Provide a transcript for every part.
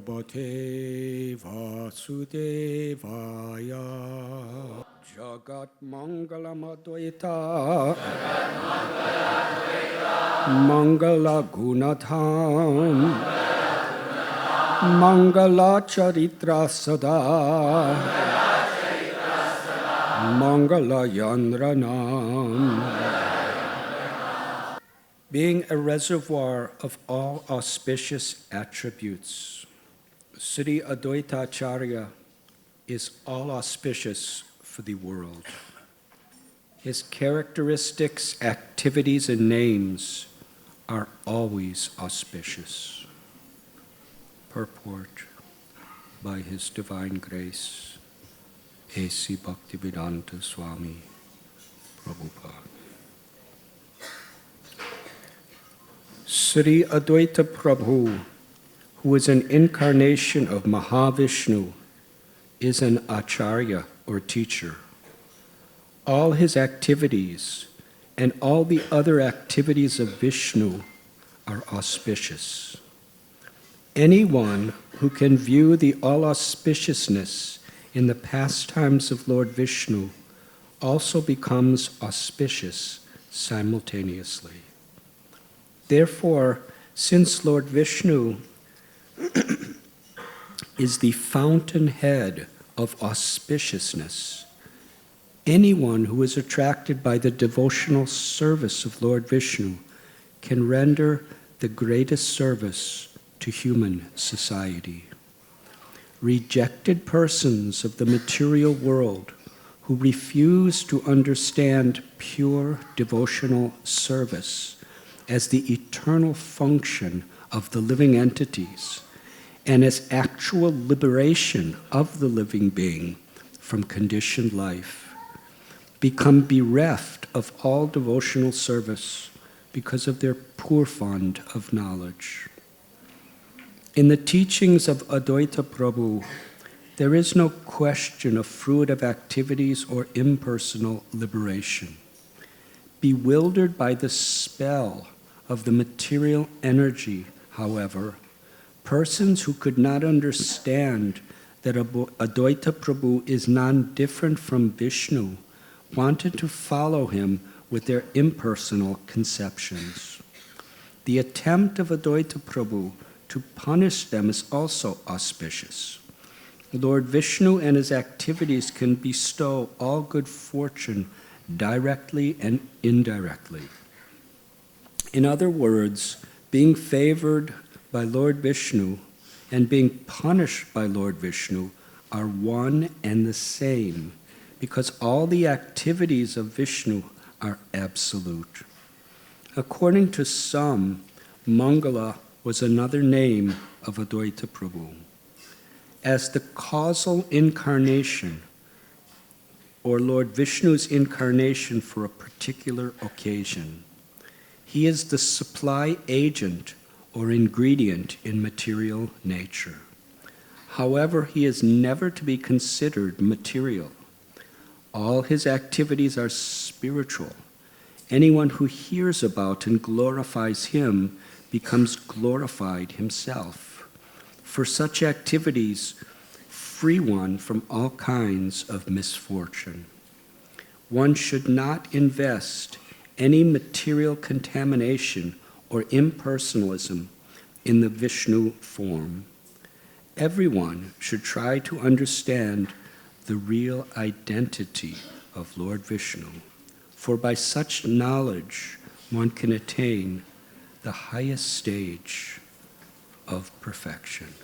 Bhagavate Vasudevaya. Jagat Mangalam Advaita Mangala Gunatham Mangala Charitra Sada Mangala Yandranam. Being a reservoir of all auspicious attributes, Sri Advaita Acharya is all auspicious for the world. His characteristics, activities, and names are always auspicious. Purport by His Divine Grace, A.C. Bhaktivedanta Swami Prabhupada. Sri Advaita Prabhu, who is an incarnation of Maha Vishnu, is an Acharya or teacher. All his activities and all the other activities of Vishnu are auspicious. Anyone who can view the all-auspiciousness in the pastimes of Lord Vishnu also becomes auspicious simultaneously. Therefore, since Lord Vishnu is the fountainhead of auspiciousness, anyone who is attracted by the devotional service of Lord Vishnu can render the greatest service to human society. Rejected persons of the material world who refuse to understand pure devotional service as the eternal function of the living entities and as actual liberation of the living being from conditioned life, become bereft of all devotional service because of their poor fund of knowledge. In the teachings of Advaita Prabhu, there is no question of fruitive activities or impersonal liberation. Bewildered by the spell of the material energy, however, persons who could not understand that Advaita Prabhu is non-different from Vishnu wanted to follow him with their impersonal conceptions. The attempt of Advaita Prabhu to punish them is also auspicious. Lord Vishnu and his activities can bestow all good fortune directly and indirectly. In other words, being favored by Lord Vishnu and being punished by Lord Vishnu are one and the same, because all the activities of Vishnu are absolute. According to some, Mangala was another name of Advaita Prabhu. As the causal incarnation, or Lord Vishnu's incarnation for a particular occasion, he is the supply agent or ingredient in material nature. However, he is never to be considered material. All his activities are spiritual. Anyone who hears about and glorifies him becomes glorified himself. For such activities, free one from all kinds of misfortune. One should not invest any material contamination or impersonalism in the Vishnu form. Everyone should try to understand the real identity of Lord Vishnu, for by such knowledge one can attain the highest stage of perfection.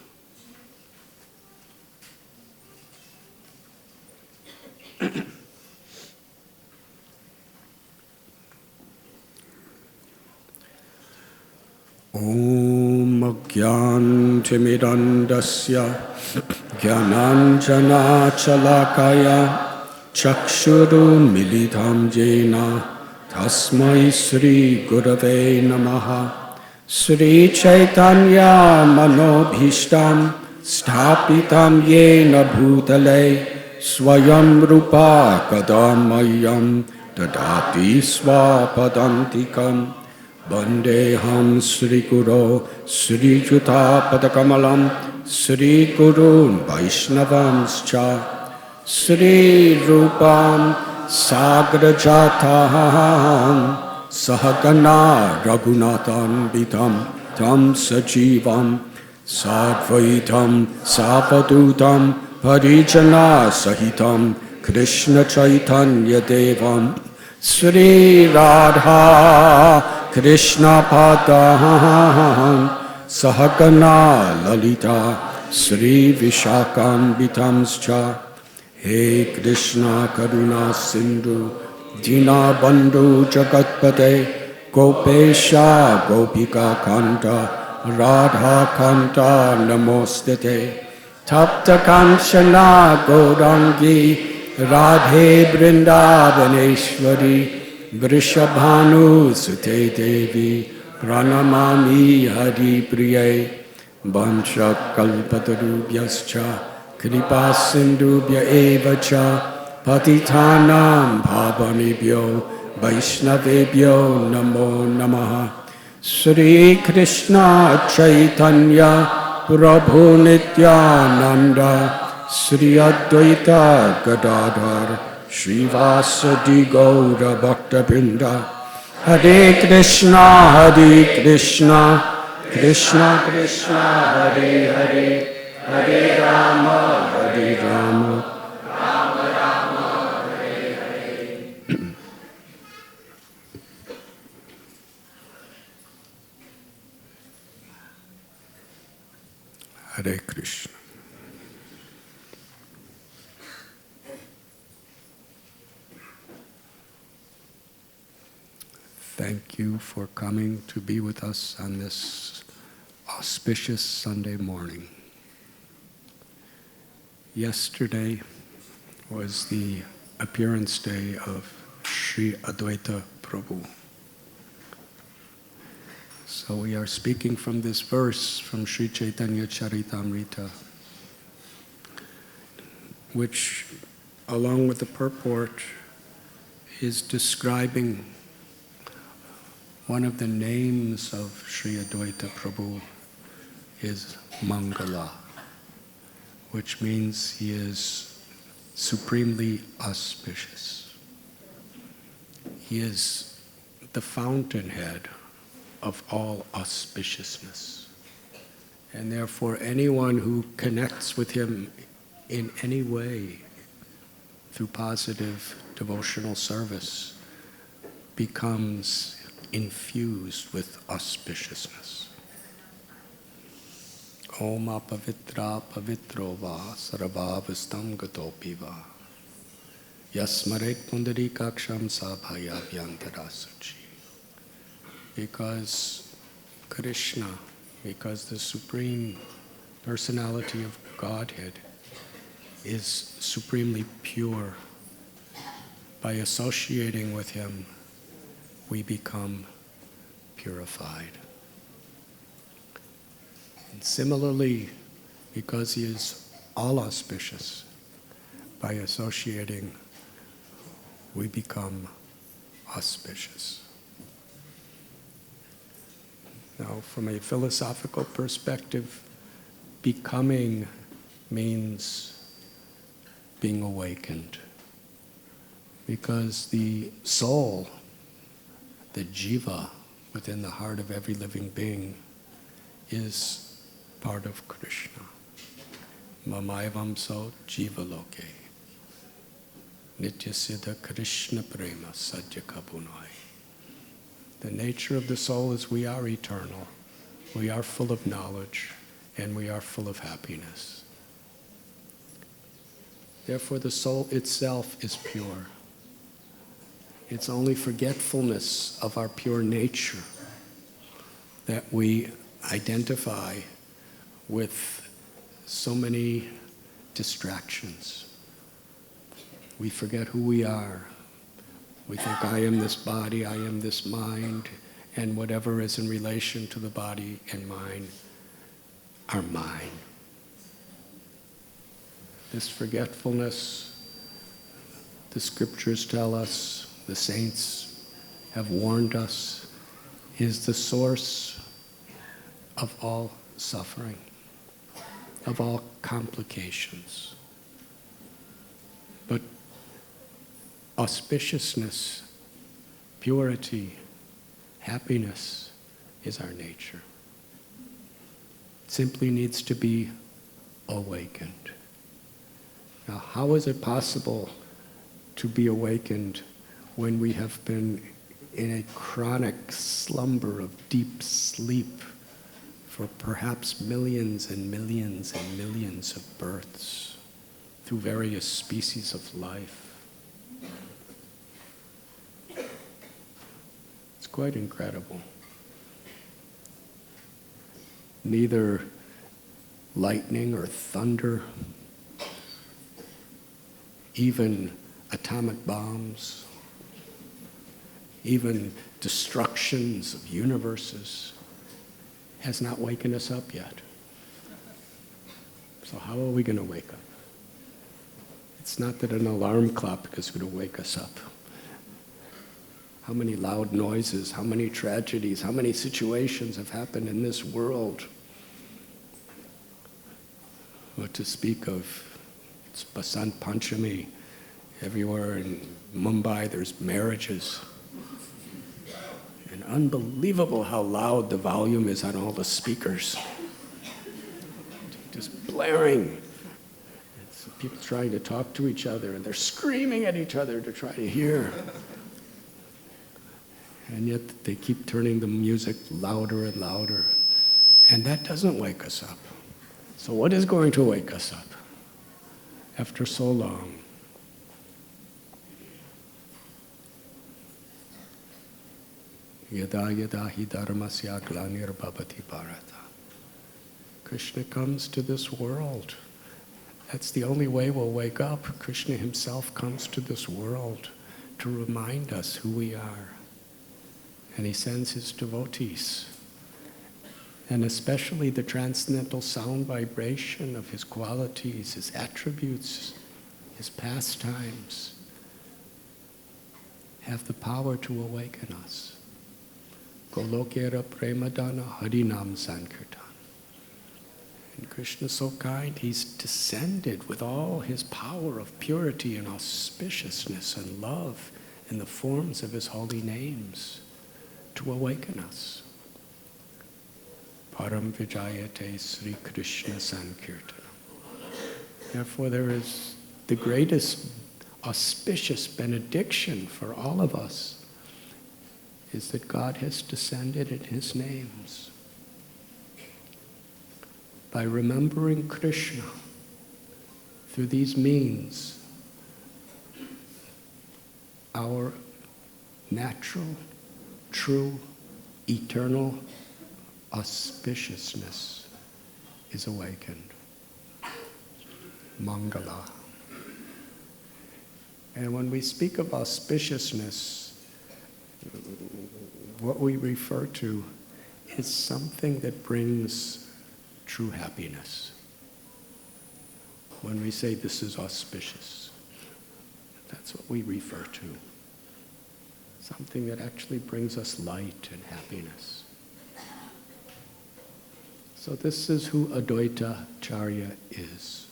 Om Agyantimidandasya Gyananjana Chalakaya Chakshuru Militam Jena Tasmai Sri Gurave Namaha Sri Chaitanya Manobhishtam Sthapitam Yena Bhutale Swayam Rupa Kadamayam Dadati Swapadantikam Vandeham Sri Guru Sri Juta Padakamalam Sri Gurun Vaishnavanscha Sri Rupam Sagrajataham Sahagana Raghunathan Vitam Tam Sajivam Sadvaitam Sapadutam Parijana Sahitam Krishna Chaitanya Devam Sri Radha Krishna Padaham Sahagana Lalita Sri Vishakam Vitamscha He Krishna Karuna Sindhu Dina Bandhu Jagatpate Gopesha Gopika Kanta Radha Kanta Namostete Tapta Kanchana Gaurangi Radhe Vrindavaneshwari Vrishabhanu Sute Devi Pranamami Hari Priye Vancha Kalpatarubhyascha Kripa Sindhubhya Evacha Patitanam Bhavanibhyo Vaishnavebhyo Namo Namaha Sri Krishna Chaitanya Prabhu Nityananda Sri Advaita Gadadhar Srivasadi Gaura Bhakta Vrinda Hare Krishna Krishna Krishna Hare Hare Hare Rama Hare Rama Rama Rama Hare Hare. Hare Krishna. Thank you for coming to be with us on this auspicious Sunday morning. Yesterday was the appearance day of Sri Advaita Prabhu. So we are speaking from this verse from Sri Chaitanya Charitamrita, which, along with the purport, is describing one of the names of Sri Advaita Prabhu is Mangala, which means he is supremely auspicious. He is the fountainhead of all auspiciousness. And therefore, anyone who connects with him in any way through positive devotional service becomes infused with auspiciousness. Om apavitra pavitro va sarvavastam gatopi va yasmaret pundari kaksham sabhaya vyantarasuchi. Because Krishna, because the Supreme Personality of Godhead is supremely pure, by associating with him, we become purified. And similarly, because he is all auspicious, by associating, we become auspicious. Now, from a philosophical perspective, becoming means being awakened. Because the soul, the jiva within the heart of every living being, is part of Krishna. Mamayavamso jiva loke. Nityasiddha Krishna prema sadhya kabunai. The nature of the soul is we are eternal, we are full of knowledge, and we are full of happiness. Therefore, the soul itself is pure. It's only forgetfulness of our pure nature that we identify with so many distractions. We forget who we are. We think, I am this body, I am this mind, and whatever is in relation to the body and mind are mine. This forgetfulness, the scriptures tell us, the saints have warned us, is the source of all suffering. of all complications. But auspiciousness, purity, happiness is our nature. It simply needs to be awakened. Now, how is it possible to be awakened when we have been in a chronic slumber of deep sleep for perhaps millions and millions and millions of births through various species of life? It's quite incredible. Neither lightning or thunder, even atomic bombs, even destructions of universes has not waken us up yet. So how are we going to wake up? It's not that an alarm clock is going to wake us up. How many loud noises, how many tragedies, how many situations have happened in this world? What to speak of, it's Basant Panchami. Everywhere in Mumbai there's marriages. And unbelievable how loud the volume is on all the speakers. Just blaring. It's people trying to talk to each other and they're screaming at each other to try to hear. And yet they keep turning the music louder and louder. And that doesn't wake us up. So what is going to wake us up after so long? Yada yada hi dharmasya glanir bhavati bharata. Krishna comes to this world. That's the only way we'll wake up. Krishna himself comes to this world to remind us who we are. And he sends his devotees. And especially the transcendental sound vibration of his qualities, his attributes, his pastimes, have the power to awaken us. Golokera premadana harinam sankirtan. And Krishna is so kind, he's descended with all his power of purity and auspiciousness and love in the forms of his holy names to awaken us. Param Vijayate Sri Krishna Sankirtan. Therefore, there is the greatest auspicious benediction for all of us is that God has descended in his names. By remembering Krishna through these means, our natural, true, eternal auspiciousness is awakened. Mangala. And when we speak of auspiciousness, what we refer to is something that brings true happiness. When we say this is auspicious, that's what we refer to. Something that actually brings us light and happiness. So this is who Advaita Acharya is.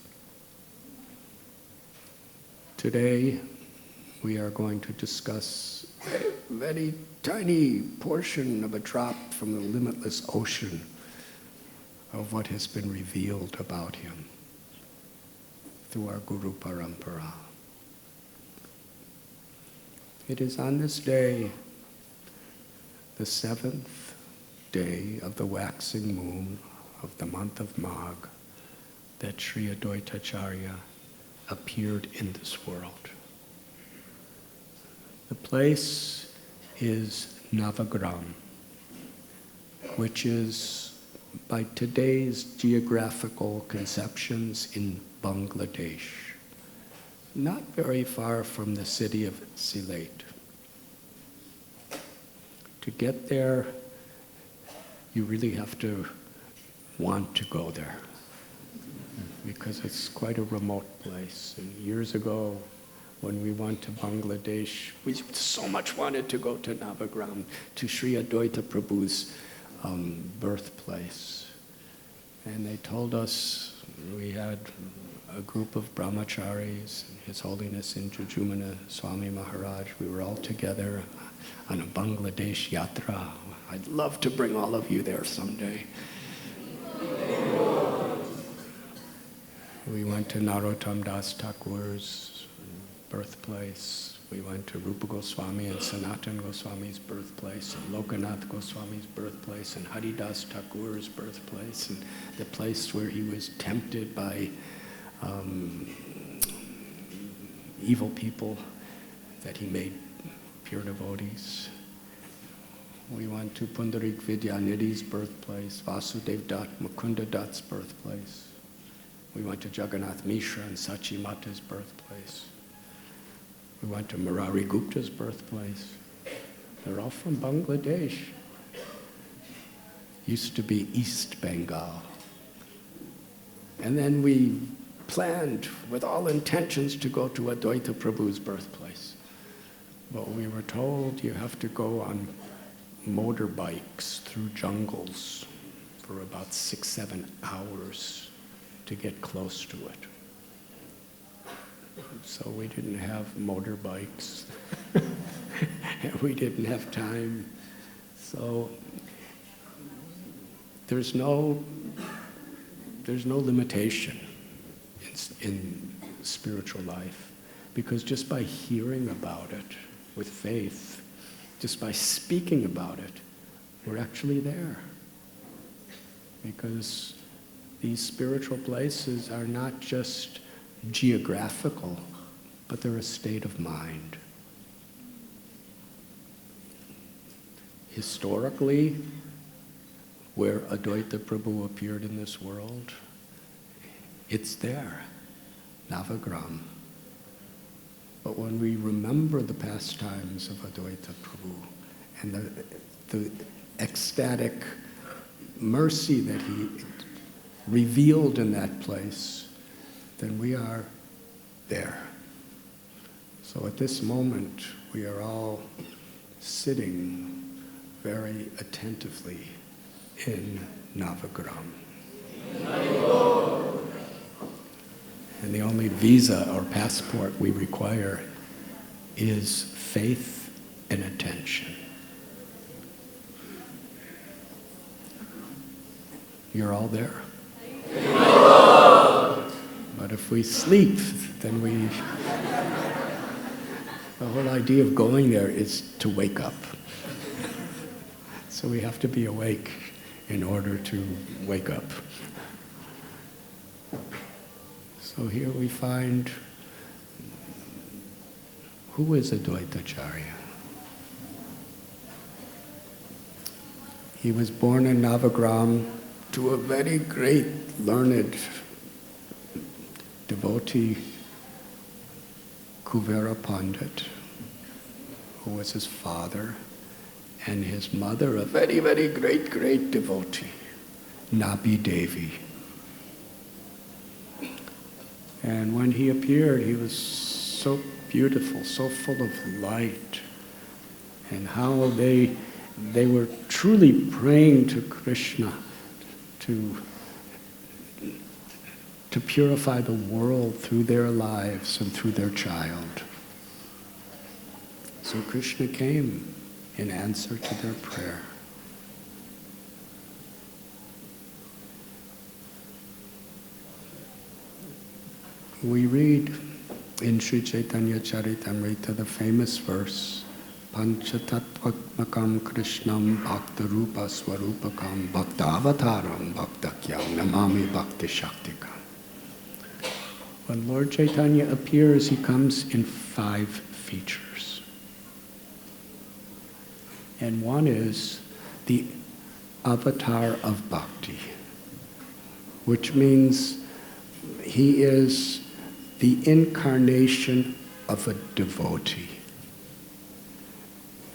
Today, we are going to discuss a very tiny portion of a drop from the limitless ocean of what has been revealed about him through our Guru Parampara. It is on this day, the seventh day of the waxing moon of the month of Magh, that Sri Advaita Acharya appeared in this world. The place is Navagram, which is, by today's geographical conceptions, in Bangladesh, not very far from the city of Sylhet. To get there, you really have to want to go there, because it's quite a remote place. And years ago, when we went to Bangladesh, we so much wanted to go to Navagram, to Sri Advaita Prabhu's birthplace. And they told us, we had a group of brahmacharis, His Holiness Radhanath Swami Maharaj. We were all together on a Bangladesh yatra. I'd love to bring all of you there someday. We went to Narottam Das Thakur's birthplace. We went to Rupa Goswami and Sanatan Goswami's birthplace, and Lokanath Goswami's birthplace, and Haridas Thakur's birthplace, and the place where he was tempted by evil people that he made pure devotees. We went to Pundarik Vidyanidhi's birthplace, Vasudev Dutt, Mukunda Dutt's birthplace. We went to Jagannath Mishra and Sachi Mata's birthplace. We went to Murari Gupta's birthplace. They're all from Bangladesh. Used to be East Bengal. And then we planned with all intentions to go to Advaita Prabhu's birthplace. But we were told you have to go on motorbikes through jungles for about 6-7 hours to get close to it. So we didn't have motorbikes. We didn't have time. So there's no limitation in spiritual life, because just by hearing about it with faith, just by speaking about it, we're actually there. Because these spiritual places are not just geographical, but they're a state of mind. Historically, where Advaita Prabhu appeared in this world, it's there, Navagram. But when we remember the pastimes of Advaita Prabhu and the ecstatic mercy that he revealed in that place, then we are there. So at this moment, we are all sitting very attentively in Navagram. And the only visa or passport we require is faith and attention. You're all there. But if we sleep, then the whole idea of going there is to wake up. So we have to be awake in order to wake up. So here we find, who is Advaita Acharya? He was born in Navagram to a very great learned devotee, Kuvera Pandit, who was his father, and his mother, a very, very great devotee, Nabi Devi. And when he appeared, he was so beautiful, so full of light, and how they were truly praying to Krishna to purify the world through their lives and through their child. So Krishna came in answer to their prayer. We read in Sri Chaitanya Charitamrita the famous verse, Panchatattvatmakam Krishnam Bhaktarupa Swarupakam Bhaktavataram Bhaktakyam Namami Bhakti Shaktikam. When Lord Chaitanya appears, he comes in 5 features. And one is the avatar of bhakti, which means he is the incarnation of a devotee.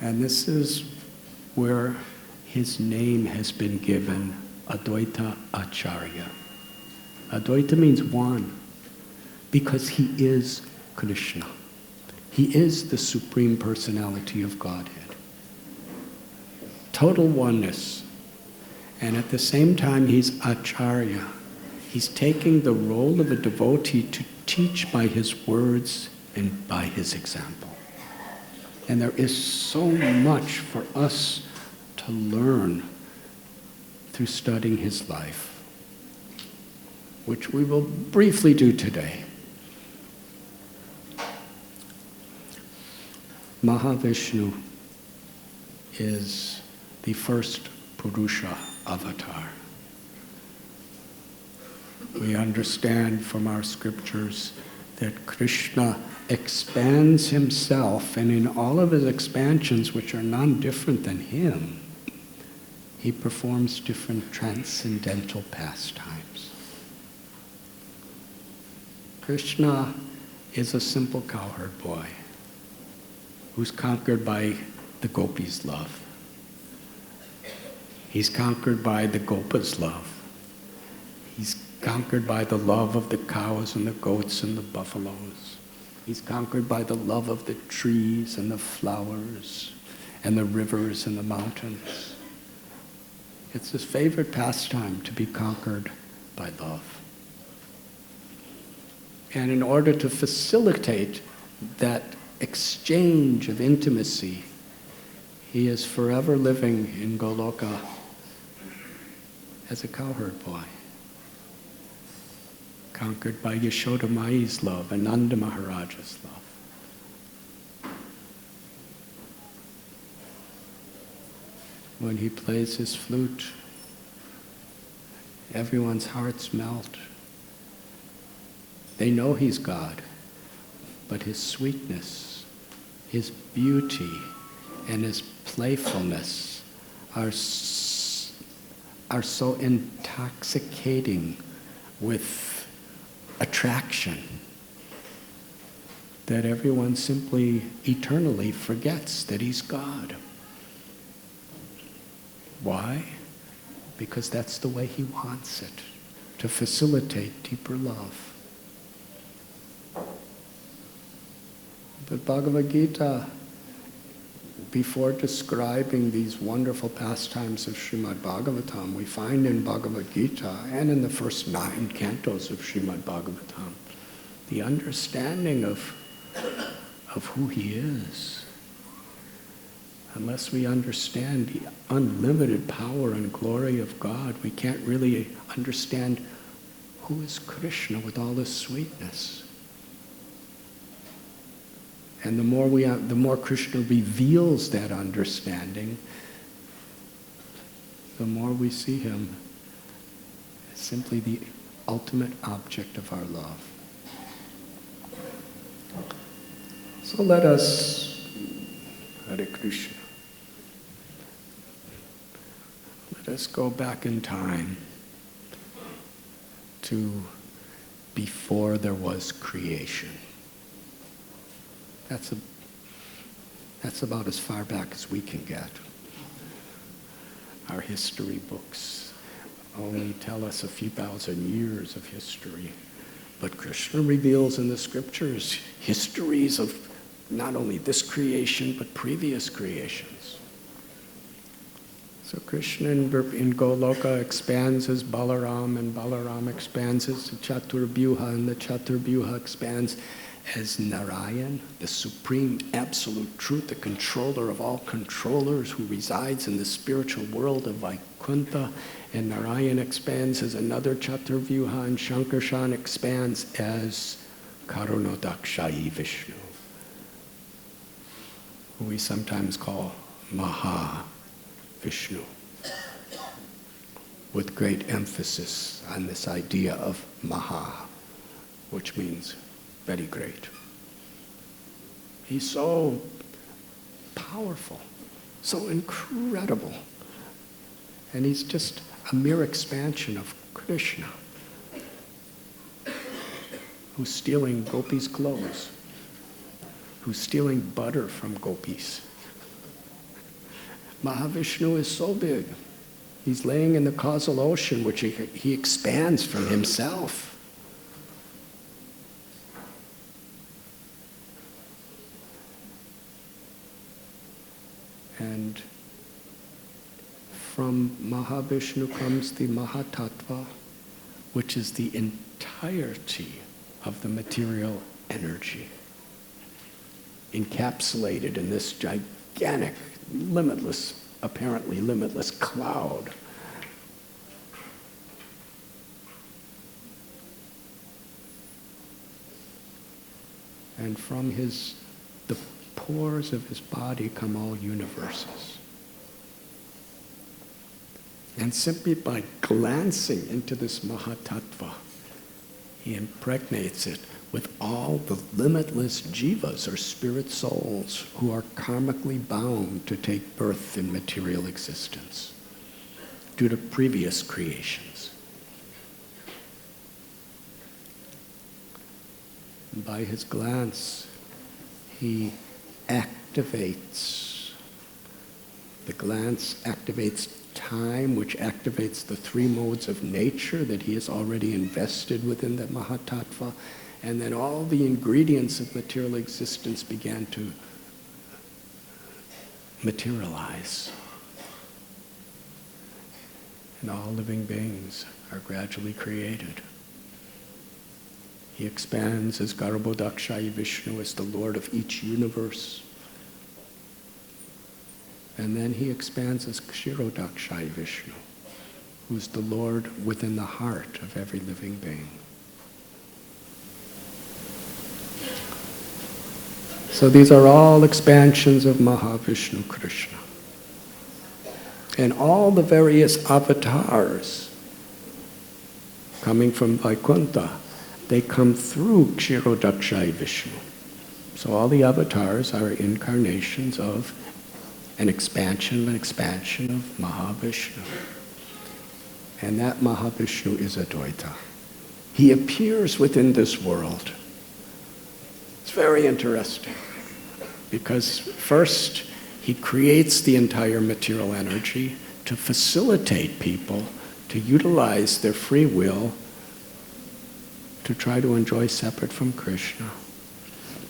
And this is where his name has been given, Advaita Acharya. Advaita means one, because he is Krishna. He is the Supreme Personality of Godhead. Total oneness. And at the same time, he's Acharya. He's taking the role of a devotee to teach by his words and by his example. And there is so much for us to learn through studying his life, which we will briefly do today. Mahavishnu is the first Purusha avatar. We understand from our scriptures that Krishna expands himself, and in all of his expansions, which are none different than him, he performs different transcendental pastimes. Krishna is a simple cowherd boy who's conquered by the gopis' love. He's conquered by the gopas' love. He's conquered by the love of the cows and the goats and the buffaloes. He's conquered by the love of the trees and the flowers and the rivers and the mountains. It's his favorite pastime to be conquered by love. And in order to facilitate that exchange of intimacy, he is forever living in Goloka as a cowherd boy, conquered by Yashoda Mai's love and Nanda Maharaja's love. When he plays his flute, everyone's hearts melt. They know he's God, but his sweetness, his beauty, and his playfulness are so intoxicating with attraction that everyone simply eternally forgets that he's God. Why? Because that's the way he wants it, to facilitate deeper love. But Bhagavad Gita, before describing these wonderful pastimes of Srimad Bhagavatam, we find in Bhagavad Gita and in the first 9 cantos of Srimad Bhagavatam the understanding of who he is. Unless we understand the unlimited power and glory of God, we can't really understand who is Krishna with all his sweetness. And the more Krishna reveals that understanding, the more we see him as simply the ultimate object of our love. So let us, Hare Krishna, let us go back in time to before there was creation. That's about as far back as we can get. Our history books only tell us a few thousand years of history. But Krishna reveals in the scriptures histories of not only this creation, but previous creations. So Krishna in Goloka expands as Balaram, and Balaram expands as the Chaturvyuha, and the Chaturvyuha expands as Narayan, the supreme absolute truth, the controller of all controllers who resides in the spiritual world of Vaikuntha. And Narayan expands as another Chaturvyuha, and Shankarshan expands as Karunodakshayi Vishnu, who we sometimes call Maha Vishnu, with great emphasis on this idea of Maha, which means very great. He's so powerful, so incredible, and he's just a mere expansion of Krishna, who's stealing gopis' clothes, who's stealing butter from gopis. Mahavishnu is so big. He's laying in the causal ocean, which he expands from himself. And from Mahavishnu comes the Mahatattva, which is the entirety of the material energy, encapsulated in this gigantic, limitless, apparently limitless cloud. And from the pores of his body come all universes. And simply by glancing into this Mahatattva, he impregnates it with all the limitless jivas, or spirit souls, who are karmically bound to take birth in material existence due to previous creations. And by his glance, he activates. The glance activates time, which activates the three modes of nature that he has already invested within the Mahatattva. And then all the ingredients of material existence began to materialize. And all living beings are gradually created. He expands as Garbhodakshaya Vishnu, as the Lord of each universe. And then he expands as Kshirodakshaya Vishnu, who's the Lord within the heart of every living being. So these are all expansions of Mahavishnu Krishna. And all the various avatars coming from Vaikuntha, they come through Kshirodakshaya Vishnu. So all the avatars are incarnations of an expansion of Mahavishnu. And that Mahavishnu is Advaita. He appears within this world. It's very interesting, because first he creates the entire material energy to facilitate people to utilize their free will to try to enjoy separate from Krishna.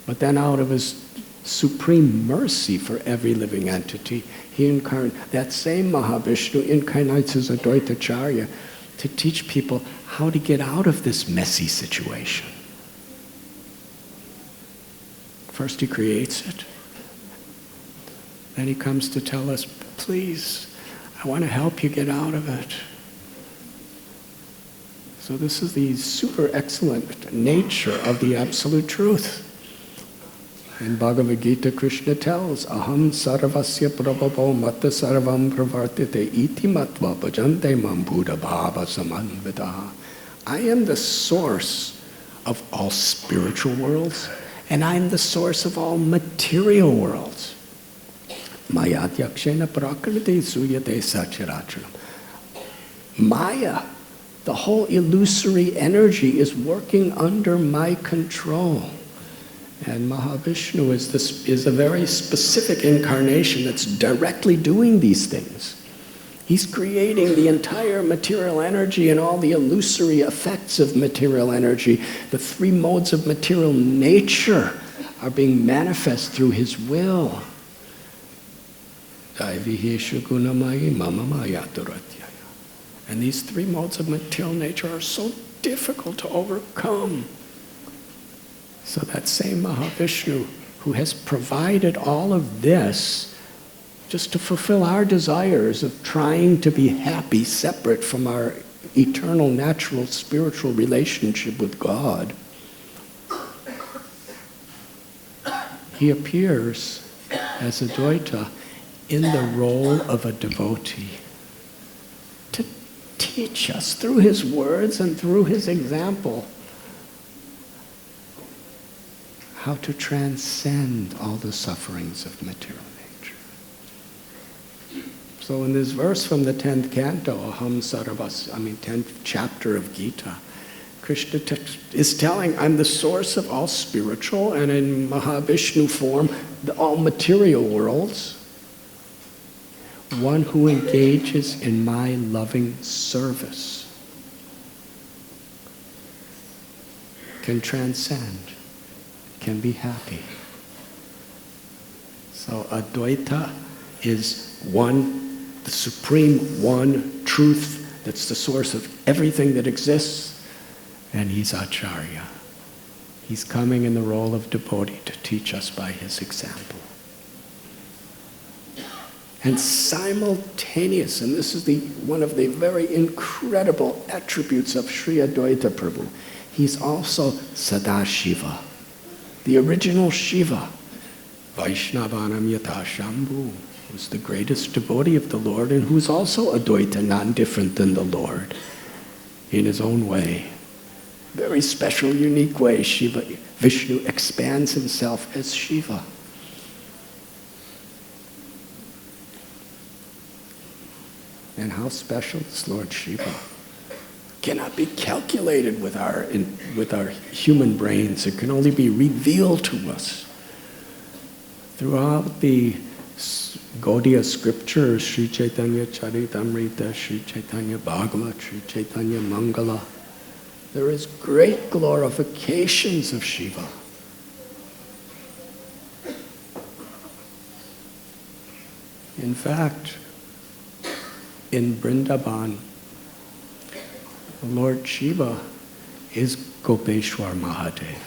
But then out of his supreme mercy for every living entity, that same Mahavishnu incarnates as Advaita Acharya to teach people how to get out of this messy situation. First he creates it. Then he comes to tell us, please, I want to help you get out of it. So this is the super excellent nature of the absolute truth. In Bhagavad Gita, Krishna tells, Aham sarvasya prabhavo matta sarvam pravartite iti matva bhajante mam buddha bhava samanvidaha. I am the source of all spiritual worlds, and I am the source of all material worlds. Mayadhyakshena prakriti suyate sacharacharam. Maya, the whole illusory energy, is working under my control. And Mahavishnu is a very specific incarnation that's directly doing these things. He's creating the entire material energy and all the illusory effects of material energy. The three modes of material nature are being manifest through his will. And these three modes of material nature are so difficult to overcome. So that same Mahavishnu, who has provided all of this just to fulfill our desires of trying to be happy separate from our eternal, natural, spiritual relationship with God, he appears as Advaita in the role of a devotee to teach us through his words and through his example how to transcend all the sufferings of material nature. So in this verse from the 10th canto, 10th chapter of Gita, Krishna is telling, I'm the source of all spiritual, and in Mahavishnu form, all material worlds. One who engages in my loving service can transcend, can be happy. So Advaita is one, the supreme one, truth, that's the source of everything that exists, and he's Acharya. He's coming in the role of devotee to teach us by his example. And simultaneous, and this is one of the very incredible attributes of Sri Advaita Prabhu, he's also Sadashiva, the original Shiva. Vaishnavanam Yata Shambhu, who's the greatest devotee of the Lord and who's also Advaita, non-different than the Lord, in his own way. Very special, unique way, Vishnu expands himself as Shiva. And how special is Lord Shiva? Cannot be calculated with our human brains. It can only be revealed to us. Throughout the Gaudiya scriptures, Sri Chaitanya Charitamrita, Sri Chaitanya Bhagavat, Sri Chaitanya Mangala, there is great glorifications of Shiva. In fact, in Vrindavan, Lord Shiva is Gopeshwar Mahadev.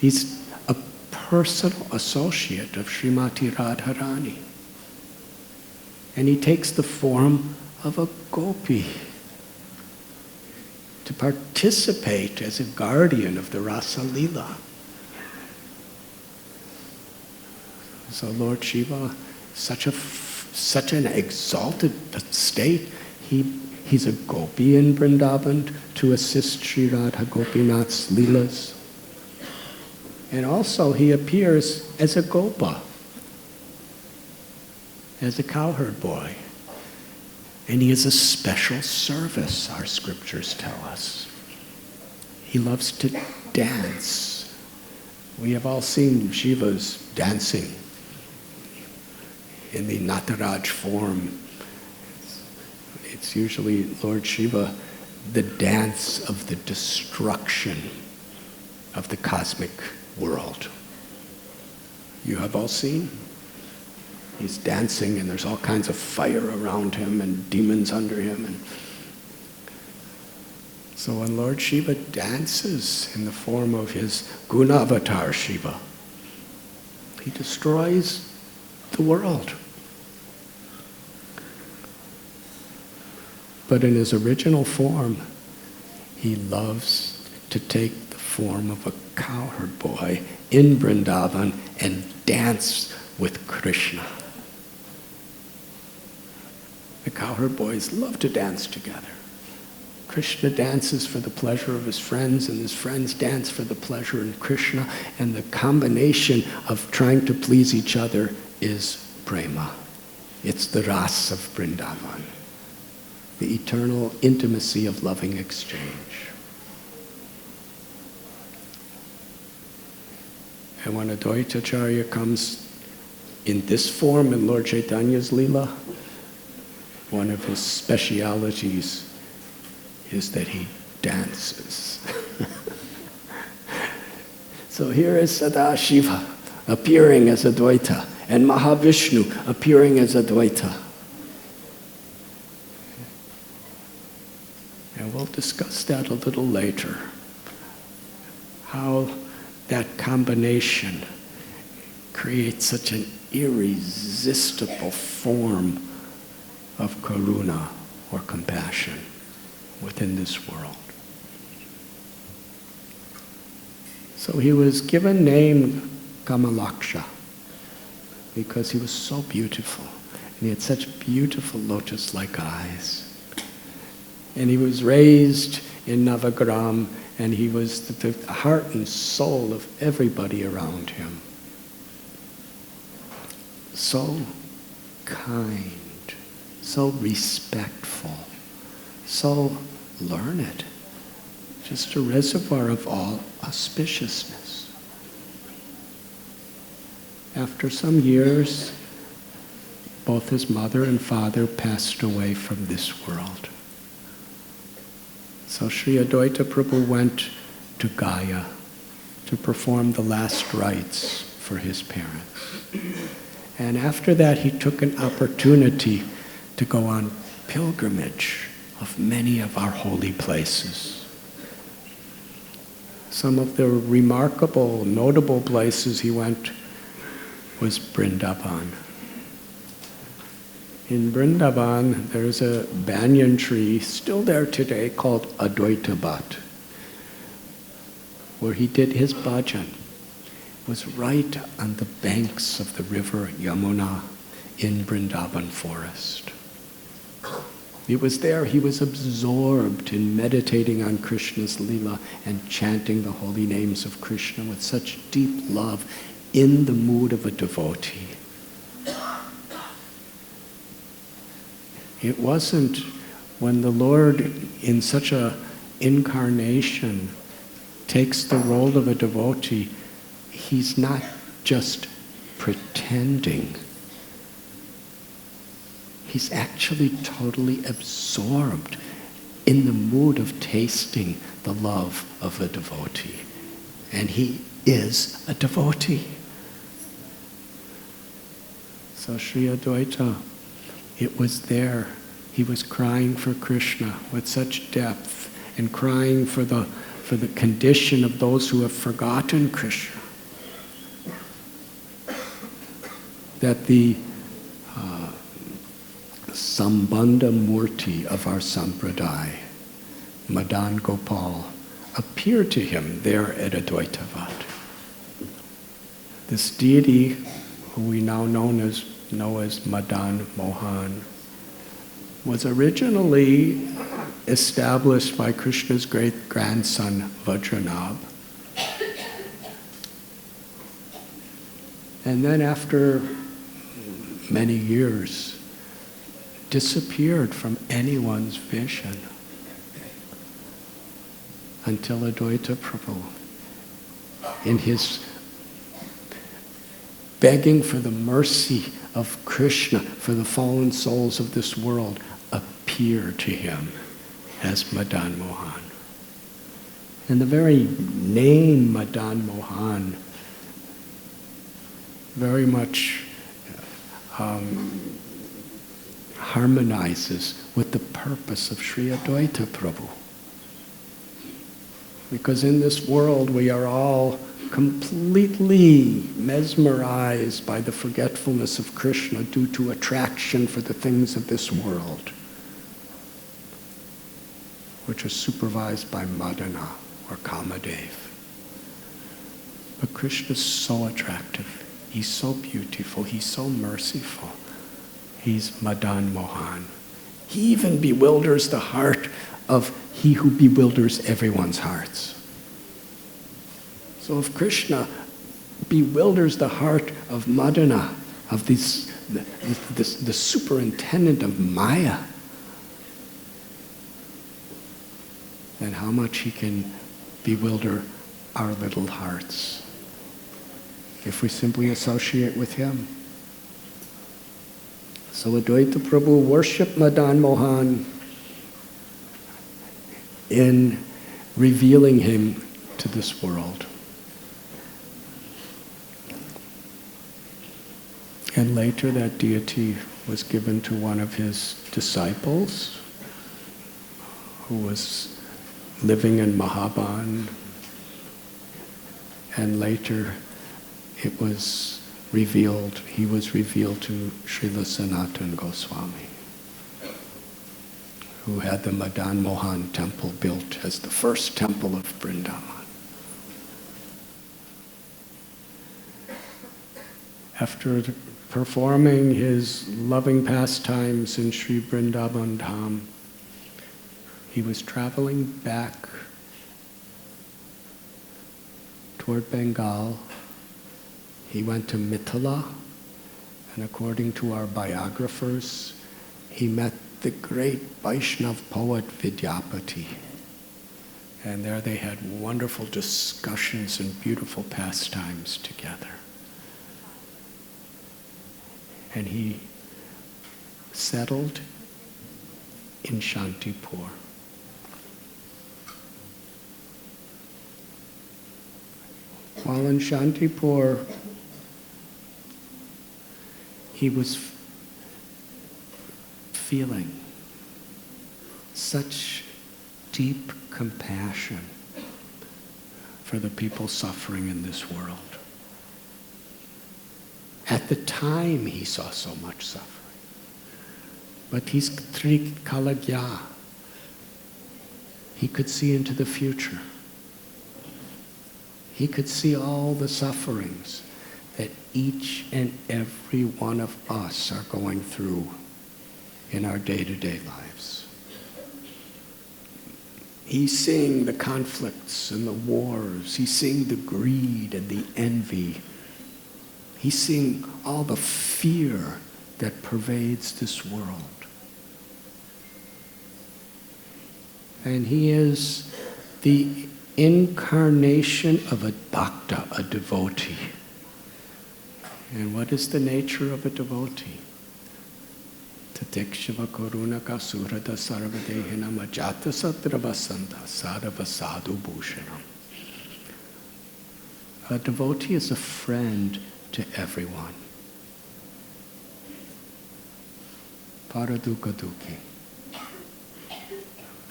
He's a personal associate of Srimati Radharani. And he takes the form of a gopi to participate as a guardian of the Rasa Lila. So Lord Shiva, such an exalted state, he's a gopi in Vrindavan to assist Sri Radha Gopinath's Leelas. And also he appears as a gopa, as a cowherd boy. And he has a special service, our scriptures tell us. He loves to dance. We have all seen Shiva's dancing in the Nataraj form. It's usually Lord Shiva, the dance of the destruction of the cosmic world. You have all seen? He's dancing and there's all kinds of fire around him and demons under him. And so when Lord Shiva dances in the form of his Gunavatar Shiva, he destroys the world. But in his original form, he loves to take the form of a cowherd boy in Vrindavan and dance with Krishna. The cowherd boys love to dance together. Krishna dances for the pleasure of his friends, and his friends dance for the pleasure of Krishna, and the combination of trying to please each other is prema. It's the ras of Vrindavan, the eternal intimacy of loving exchange. And when Advaita Acharya comes in this form in Lord Chaitanya's Leela, one of his specialities is that he dances. So here is Sadashiva appearing as Advaita, and Mahavishnu appearing as Advaita. And we'll discuss that a little later, how that combination creates such an irresistible form of karuna or compassion within this world. So he was given name Kamalaksha because he was so beautiful and he had such beautiful lotus-like eyes. And he was raised in Navagram, and he was the heart and soul of everybody around him. So kind, so respectful, so learned, just a reservoir of all auspiciousness. After some years, both his mother and father passed away from this world. So Sri Advaita Prabhu went to Gaya to perform the last rites for his parents. And after that, he took an opportunity to go on pilgrimage of many of our holy places. Some of the remarkable, notable places he went was Vrindavan. In Vrindavan, there's a banyan tree, still there today, called Advaita Bhat, where he did his bhajan. It was right on the banks of the river Yamuna in Vrindavan forest. It was there he was absorbed in meditating on Krishna's Leela and chanting the holy names of Krishna with such deep love in the mood of a devotee. It wasn't when the Lord in such an incarnation takes the role of a devotee, he's not just pretending. He's actually totally absorbed in the mood of tasting the love of a devotee. And he is a devotee. So Sri Advaita, it was there. He was crying for Krishna with such depth and crying for the condition of those who have forgotten Krishna. That the Sambandha Murti of our Sampradaya, Madan Gopal, appeared to him there at Advaita Bhat. This deity, who we now know as Madan Mohan, was originally established by Krishna's great-grandson Vajranabh. And then after many years, disappeared from anyone's vision until Advaita Prabhu, in his begging for the mercy of Krishna for the fallen souls of this world, appeared to him as Madan Mohan. And the very name Madan Mohan very much harmonizes with the purpose of Sri Advaita Prabhu. Because in this world we are all completely mesmerized by the forgetfulness of Krishna due to attraction for the things of this world, which are supervised by Madana or Kamadev. But Krishna is so attractive. He's so beautiful. He's so merciful. He's Madan Mohan. He even bewilders the heart of he who bewilders everyone's hearts. So if Krishna bewilders the heart of Madana, of the superintendent of Maya, then how much he can bewilder our little hearts if we simply associate with him. So Advaita Prabhu worshipped Madan Mohan in revealing him to this world. And later that deity was given to one of his disciples who was living in Mahaban. And later it was revealed, he was revealed to Srila Sanatana Goswami, who had the Madan Mohan temple built as the first temple of Vrindavan. After performing his loving pastimes in Sri Vrindavan Dham, he was traveling back toward Bengal. He went to Mithila, and according to our biographers, he met the great Vaishnav poet Vidyapati. And there they had wonderful discussions and beautiful pastimes together. And he settled in Shantipur. While in Shantipur, he was feeling such deep compassion for the people suffering in this world. At the time, he saw so much suffering. But he's Trikalagya. He could see into the future. He could see all the sufferings that each and every one of us are going through in our day-to-day lives. He's seeing the conflicts and the wars. He's seeing the greed and the envy. He's seeing all the fear that pervades this world. And he is the incarnation of a bhakta, a devotee. And what is the nature of a devotee? Tatekshava korunaka surada sarvadehina majata satravasanta sadhava sadhu bhushanam. A devotee is a friend to everyone. Paraduka duki.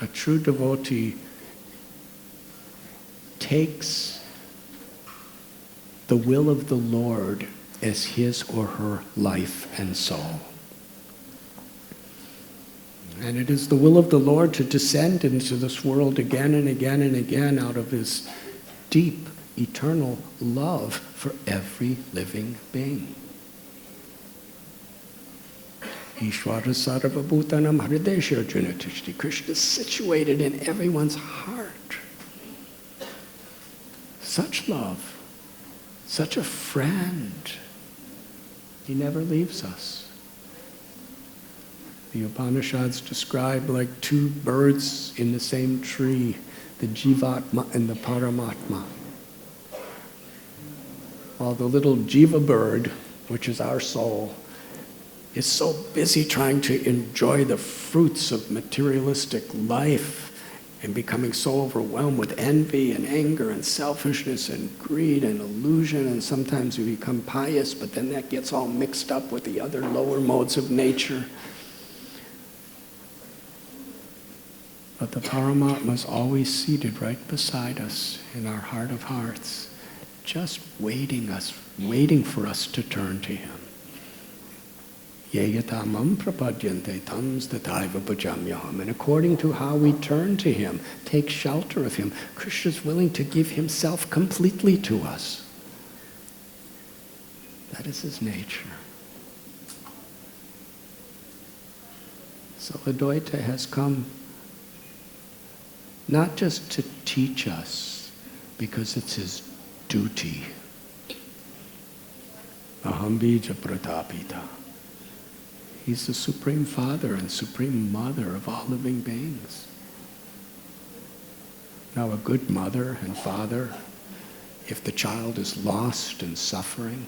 A true devotee takes the will of the Lord as his or her life and soul. And it is the will of the Lord to descend into this world again and again and again out of his deep, eternal love for every living being. Ishvara sarva bhutanam hridesha junatishti. Krishna is situated in everyone's heart. Such love, such a friend. He never leaves us. The Upanishads describe like two birds in the same tree, the Jivatma and the Paramatma. While the little Jiva bird, which is our soul, is so busy trying to enjoy the fruits of materialistic life and becoming so overwhelmed with envy and anger and selfishness and greed and illusion, and sometimes we become pious, but then that gets all mixed up with the other lower modes of nature. But the Paramatma is always seated right beside us in our heart of hearts, just waiting for us to turn to him. Yeyatamam prapadyante tams tataiva bhajamyaham. And according to how we turn to him, take shelter of him, Krishna is willing to give himself completely to us. That is his nature. So Advaita has come not just to teach us, because it's his duty. Aham bija pratapita. He's the Supreme Father and Supreme Mother of all living beings. Now, a good mother and father, if the child is lost and suffering,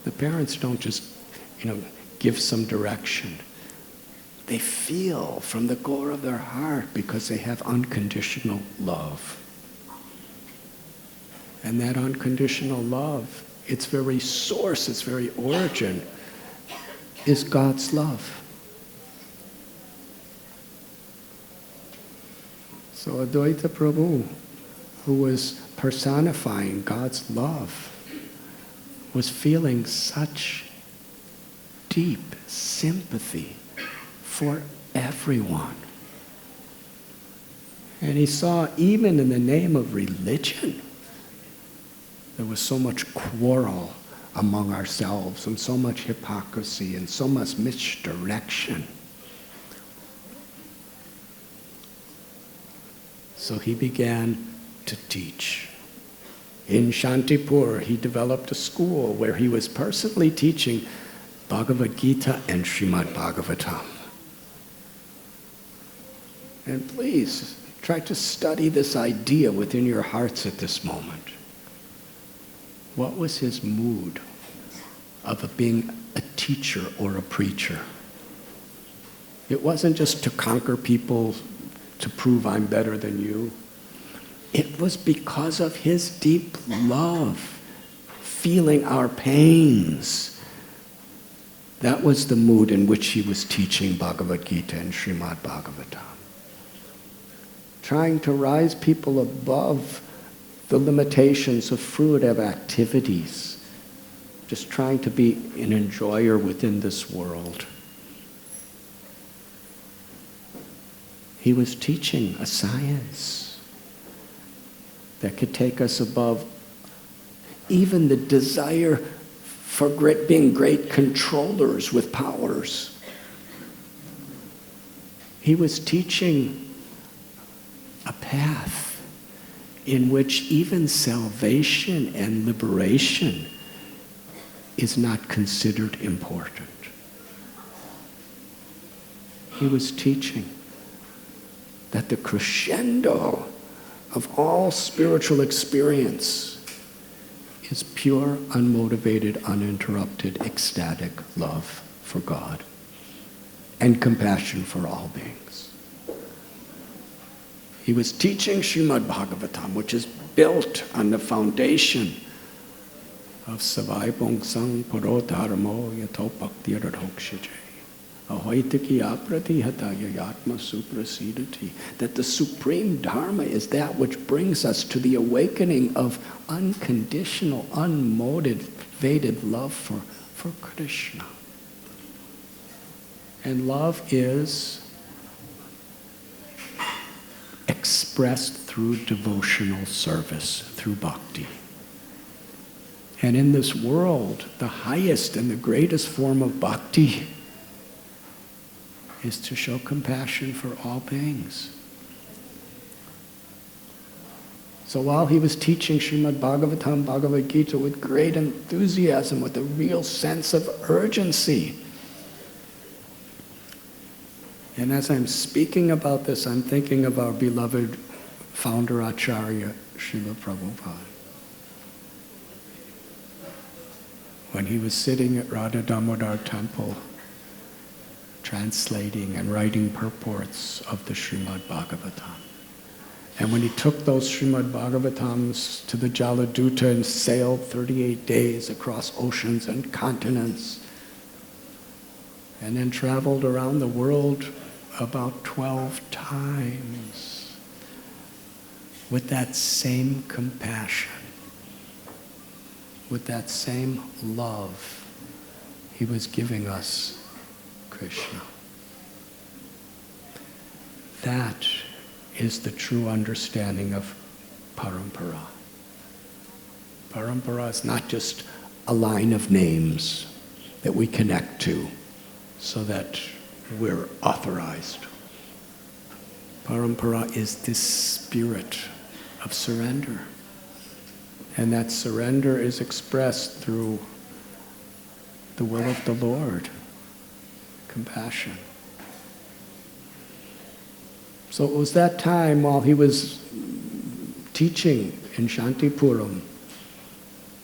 the parents don't just, give some direction. They feel from the core of their heart because they have unconditional love. And that unconditional love, its very source, its very origin, is God's love. So Advaita Prabhu, who was personifying God's love, was feeling such deep sympathy for everyone. And he saw, even in the name of religion, there was so much quarrel among ourselves, and so much hypocrisy, and so much misdirection. So he began to teach. In Shantipur, he developed a school where he was personally teaching Bhagavad Gita and Srimad Bhagavatam. And please, try to study this idea within your hearts at this moment. What was his mood of being a teacher or a preacher? It wasn't just to conquer people, to prove I'm better than you. It was because of his deep love, feeling our pains, That was the mood in which he was teaching Bhagavad Gita and Srimad Bhagavatam. Trying to rise people above the limitations of fruitive activities. Just trying to be an enjoyer within this world. He was teaching a science that could take us above even the desire for being great controllers with powers. He was teaching a path in which even salvation and liberation is not considered important. He was teaching that the crescendo of all spiritual experience is pure, unmotivated, uninterrupted, ecstatic love for God and compassion for all beings. He was teaching Srimad Bhagavatam, which is built on the foundation of Savai Bongsang Puro Dharmo Yato Bhakti Radhokshijay. Ahoitiki apratihata yayatma suprasidati. That the supreme dharma is that which brings us to the awakening of unconditional, unmotivated love for Krishna. And love is expressed through devotional service, through bhakti. And in this world, the highest and the greatest form of bhakti is to show compassion for all beings. So while he was teaching Srimad Bhagavatam, Bhagavad Gita with great enthusiasm, with a real sense of urgency, and as I'm speaking about this, I'm thinking of our beloved founder Acharya, Srila Prabhupada. When he was sitting at Radha Damodar temple, translating and writing purports of the Srimad Bhagavatam. And when he took those Srimad Bhagavatams to the Jaladuta and sailed 38 days across oceans and continents, and then traveled around the world about 12 times with that same compassion, with that same love, he was giving us Krishna. That is the true understanding of parampara. Parampara is not just a line of names that we connect to so that we're authorized. Parampara is this spirit of surrender. And that surrender is expressed through the will of the Lord. Compassion. So it was that time while he was teaching in Shantipuram,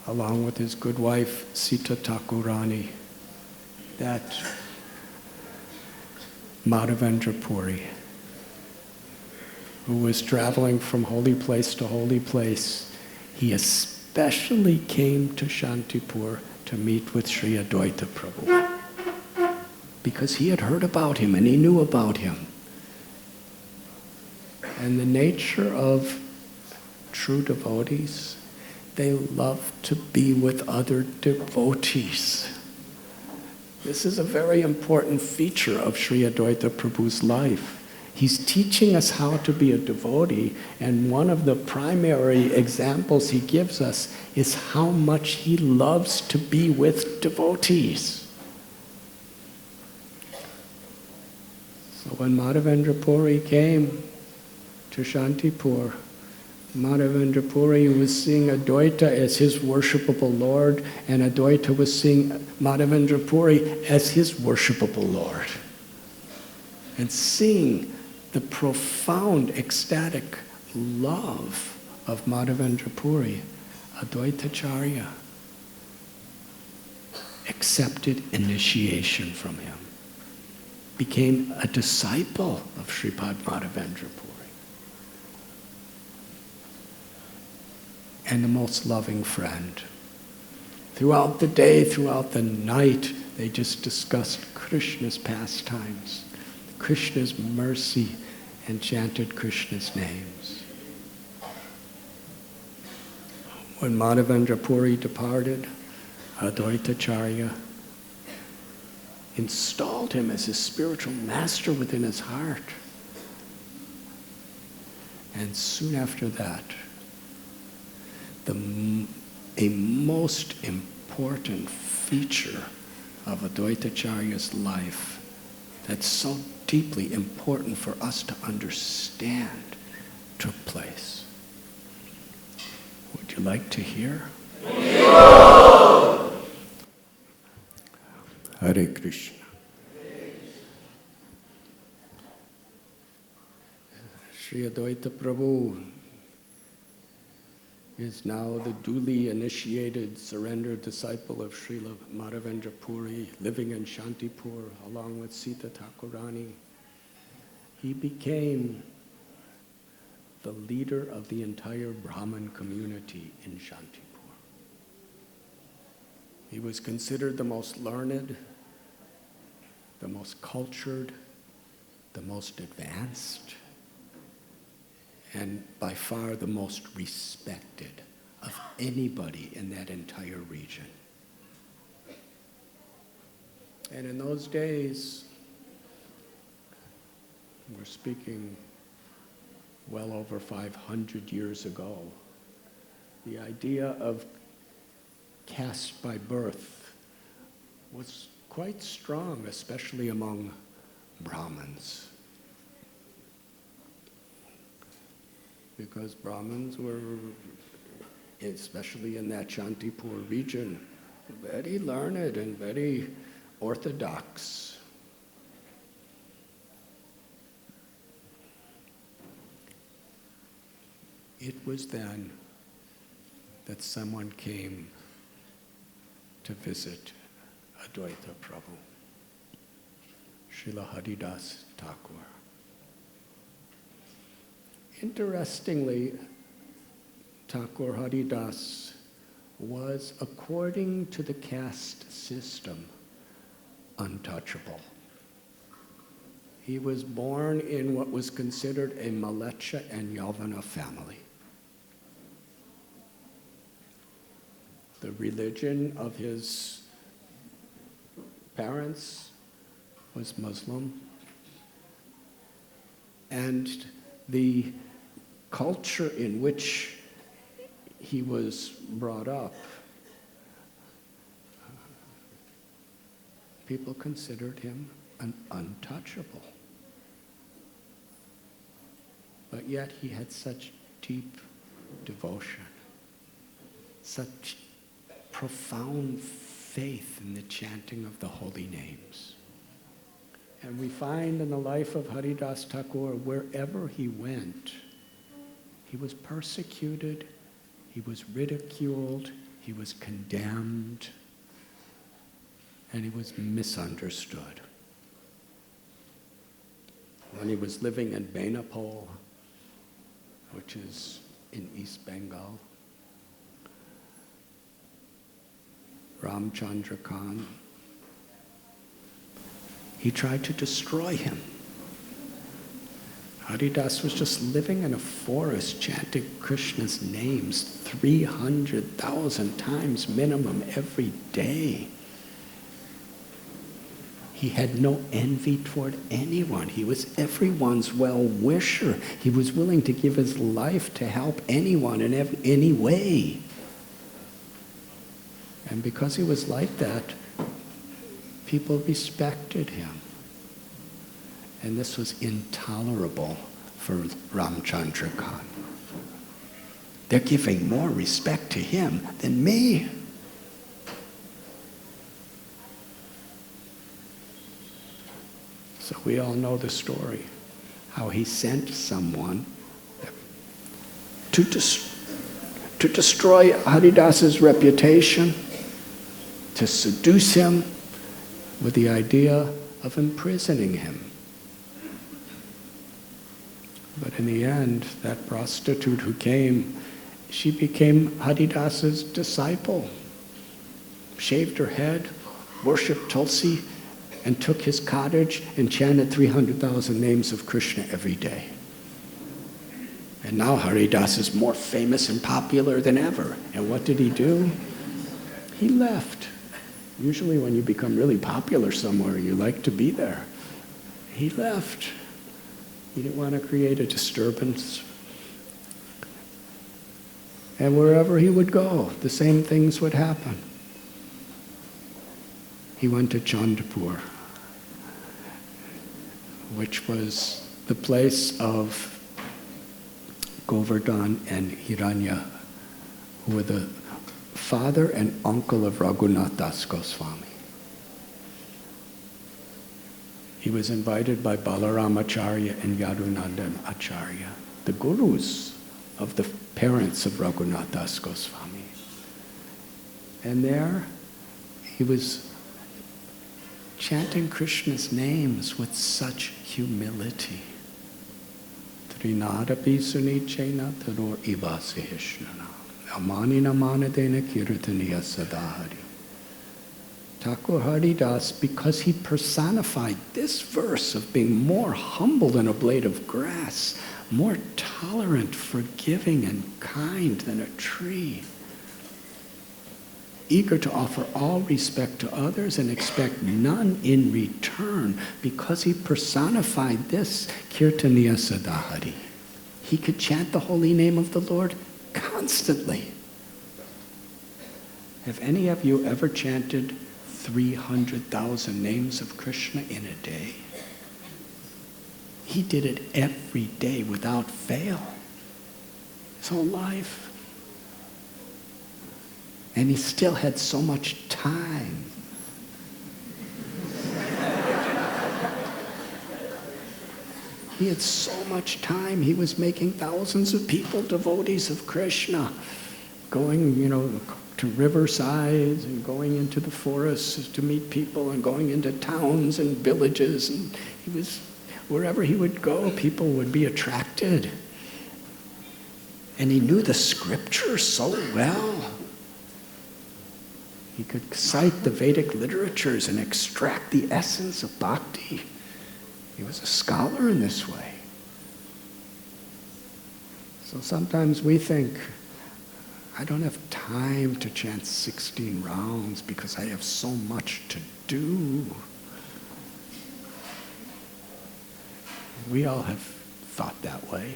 along with his good wife Sita Thakurani, that Madhavendra Puri, who was traveling from holy place to holy place, he especially came to Shantipur to meet with Sri Advaita Prabhu. Because he had heard about him and he knew about him. And the nature of true devotees, they love to be with other devotees. This is a very important feature of Sri Advaita Prabhu's life. He's teaching us how to be a devotee, and one of the primary examples he gives us is how much he loves to be with devotees. So when Madhavendra Puri came to Shantipur, Madhavendra Puri was seeing Advaita as his worshipable Lord, and Advaita was seeing Madhavendra Puri as his worshipable Lord. And seeing the profound ecstatic love of Madhavendra Puri, Advaita Acharya accepted initiation from him, became a disciple of Sripad Madhavendra Puri, and the most loving friend. Throughout the day, throughout the night, They just discussed Krishna's pastimes, Krishna's mercy, and chanted Krishna's names. When Madhavendra Puri departed, Advaita Acharya installed him as his spiritual master within his heart. And soon after that, a most important feature of Advaita Acharya's life that's so deeply important for us to understand took place. Would you like to hear? Hare Krishna. Sri Advaita Prabhu is now the duly initiated, surrendered disciple of Srila Madhavendra Puri, living in Shantipur along with Sita Thakurani. He became the leader of the entire Brahmin community in Shantipur. He was considered the most learned, the most cultured, the most advanced, and by far the most respected of anybody in that entire region. And in those days, we're speaking well over 500 years ago, the idea of caste by birth was quite strong, especially among Brahmins. Because Brahmins were, especially in that Shantipur region, very learned and very orthodox. It was then that someone came to visit Advaita Prabhu, Srila Haridas Thakur. Interestingly, Thakur Haridas was, according to the caste system, untouchable. He was born in what was considered a Malecha and Yavana family. The religion of his parents was Muslim, and the culture in which he was brought up, people considered him an untouchable. But yet he had such deep devotion, such profound faith in the chanting of the holy names. And we find in the life of Haridas Thakur, wherever he went, he was persecuted, he was ridiculed, he was condemned, and he was misunderstood. When he was living in Benapole, which is in East Bengal, Ramchandra Khan, he tried to destroy him. Haridas was just living in a forest chanting Krishna's names 300,000 times minimum every day. He had no envy toward anyone. He was everyone's well-wisher. He was willing to give his life to help anyone in any way. And because he was like that, people respected him. And this was intolerable for Ramchandra Khan. They're giving more respect to him than me. So we all know the story, how he sent someone to destroy Haridas's reputation, to seduce him with the idea of imprisoning him. But in the end, that prostitute who came, she became Haridas's disciple, shaved her head, worshipped Tulsi and took his cottage and chanted 300,000 names of Krishna every day. And now Haridas is more famous and popular than ever. And what did he do? He left. Usually when you become really popular somewhere, you like to be there. He left. He didn't want to create a disturbance. And wherever he would go, the same things would happen. He went to Chandapur, which was the place of Govardhan and Hiranya, who were the father and uncle of Radhanath Swami. He was invited by Balaram Acharya and Yadunandan Acharya, the gurus of the parents of Radhanath Swami. And there he was chanting Krishna's names with such humility. Trinadapi sunichena tador ivasihishnana amanina manadena kirtaniya sadahari. Thakur Haridas, because he personified this verse of being more humble than a blade of grass, more tolerant, forgiving, and kind than a tree, eager to offer all respect to others and expect none in return, because he personified this Kirtaniya Sadahari. He could chant the holy name of the Lord constantly. Have any of you ever chanted 300,000 names of Krishna in a day? He did it every day without fail, his whole life. And he still had so much time. He had so much time. He was making thousands of people devotees of Krishna, going, to riversides and going into the forests to meet people and going into towns and villages. And he was, wherever he would go, people would be attracted. And he knew the scriptures so well. He could cite the Vedic literatures and extract the essence of bhakti. He was a scholar in this way. So sometimes we think, I don't have time to chant 16 rounds because I have so much to do. We all have thought that way.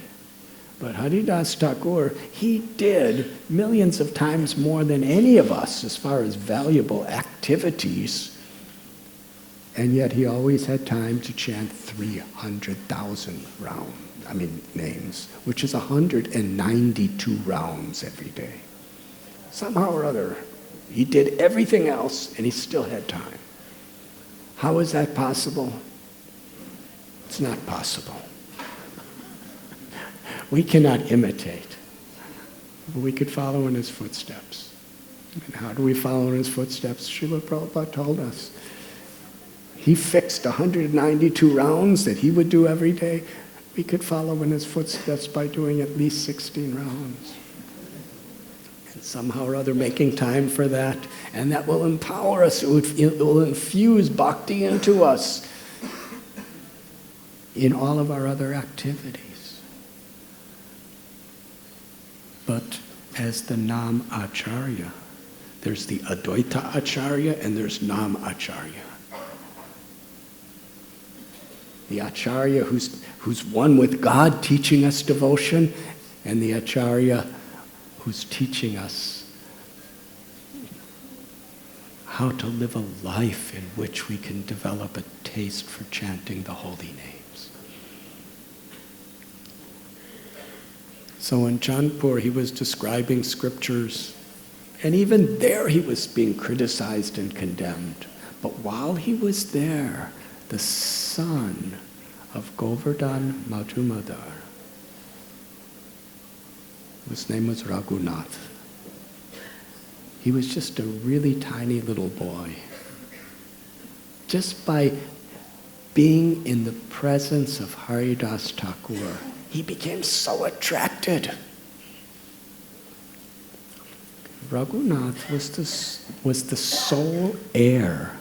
But Haridas Thakur, he did millions of times more than any of us as far as valuable activities. And yet he always had time to chant 300,000 names, which is 192 rounds every day. Somehow or other, he did everything else and he still had time. How is that possible? It's not possible. We cannot imitate, but we could follow in his footsteps. And how do we follow in his footsteps? Srila Prabhupada told us. He fixed 192 rounds that he would do every day. We could follow in his footsteps by doing at least 16 rounds. And somehow or other making time for that. And that will empower us. It will infuse bhakti into us in all of our other activities. But as the Nam Acharya, there's the Advaita Acharya and there's Nam Acharya. The Acharya who's one with God, teaching us devotion, and the Acharya who's teaching us how to live a life in which we can develop a taste for chanting the holy names. So in Chandpur, he was describing scriptures, and even there he was being criticized and condemned. But while he was there, the son of Govardhan Majumdar, whose name was Raghunath, he was just a really tiny little boy. Just by being in the presence of Haridas Thakur, he became so attracted. Raghunath was the sole heir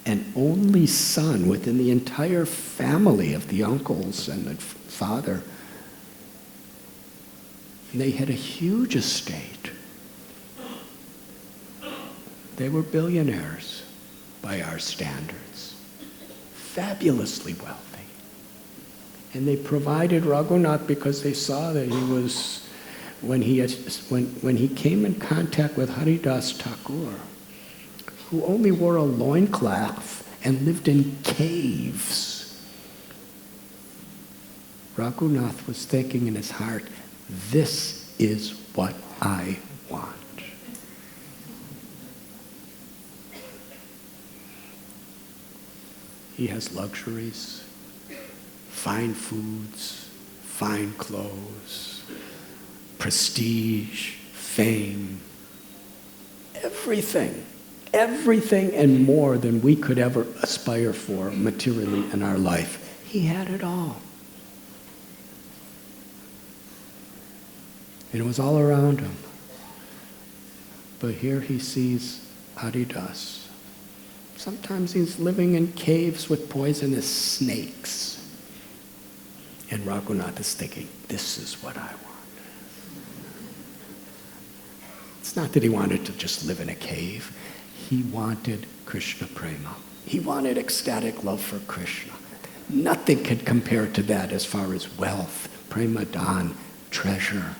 an only son within the entire family of the uncles and the father. And they had a huge estate. They were billionaires by our standards, fabulously wealthy. And they provided Radhanath because they saw that he was, when he came in contact with Haridas Thakur, who only wore a loincloth and lived in caves, Radhanath was thinking in his heart, this is what I want. He has luxuries, fine foods, fine clothes, prestige, fame, everything and more than we could ever aspire for materially in our life. He had it all. And it was all around him. But here he sees Haridas. Sometimes he's living in caves with poisonous snakes. And Radhanath is thinking, this is what I want. It's not that he wanted to just live in a cave. He wanted Krishna prema. He wanted ecstatic love for Krishna. Nothing could compare to that as far as wealth, prema dhan, treasure.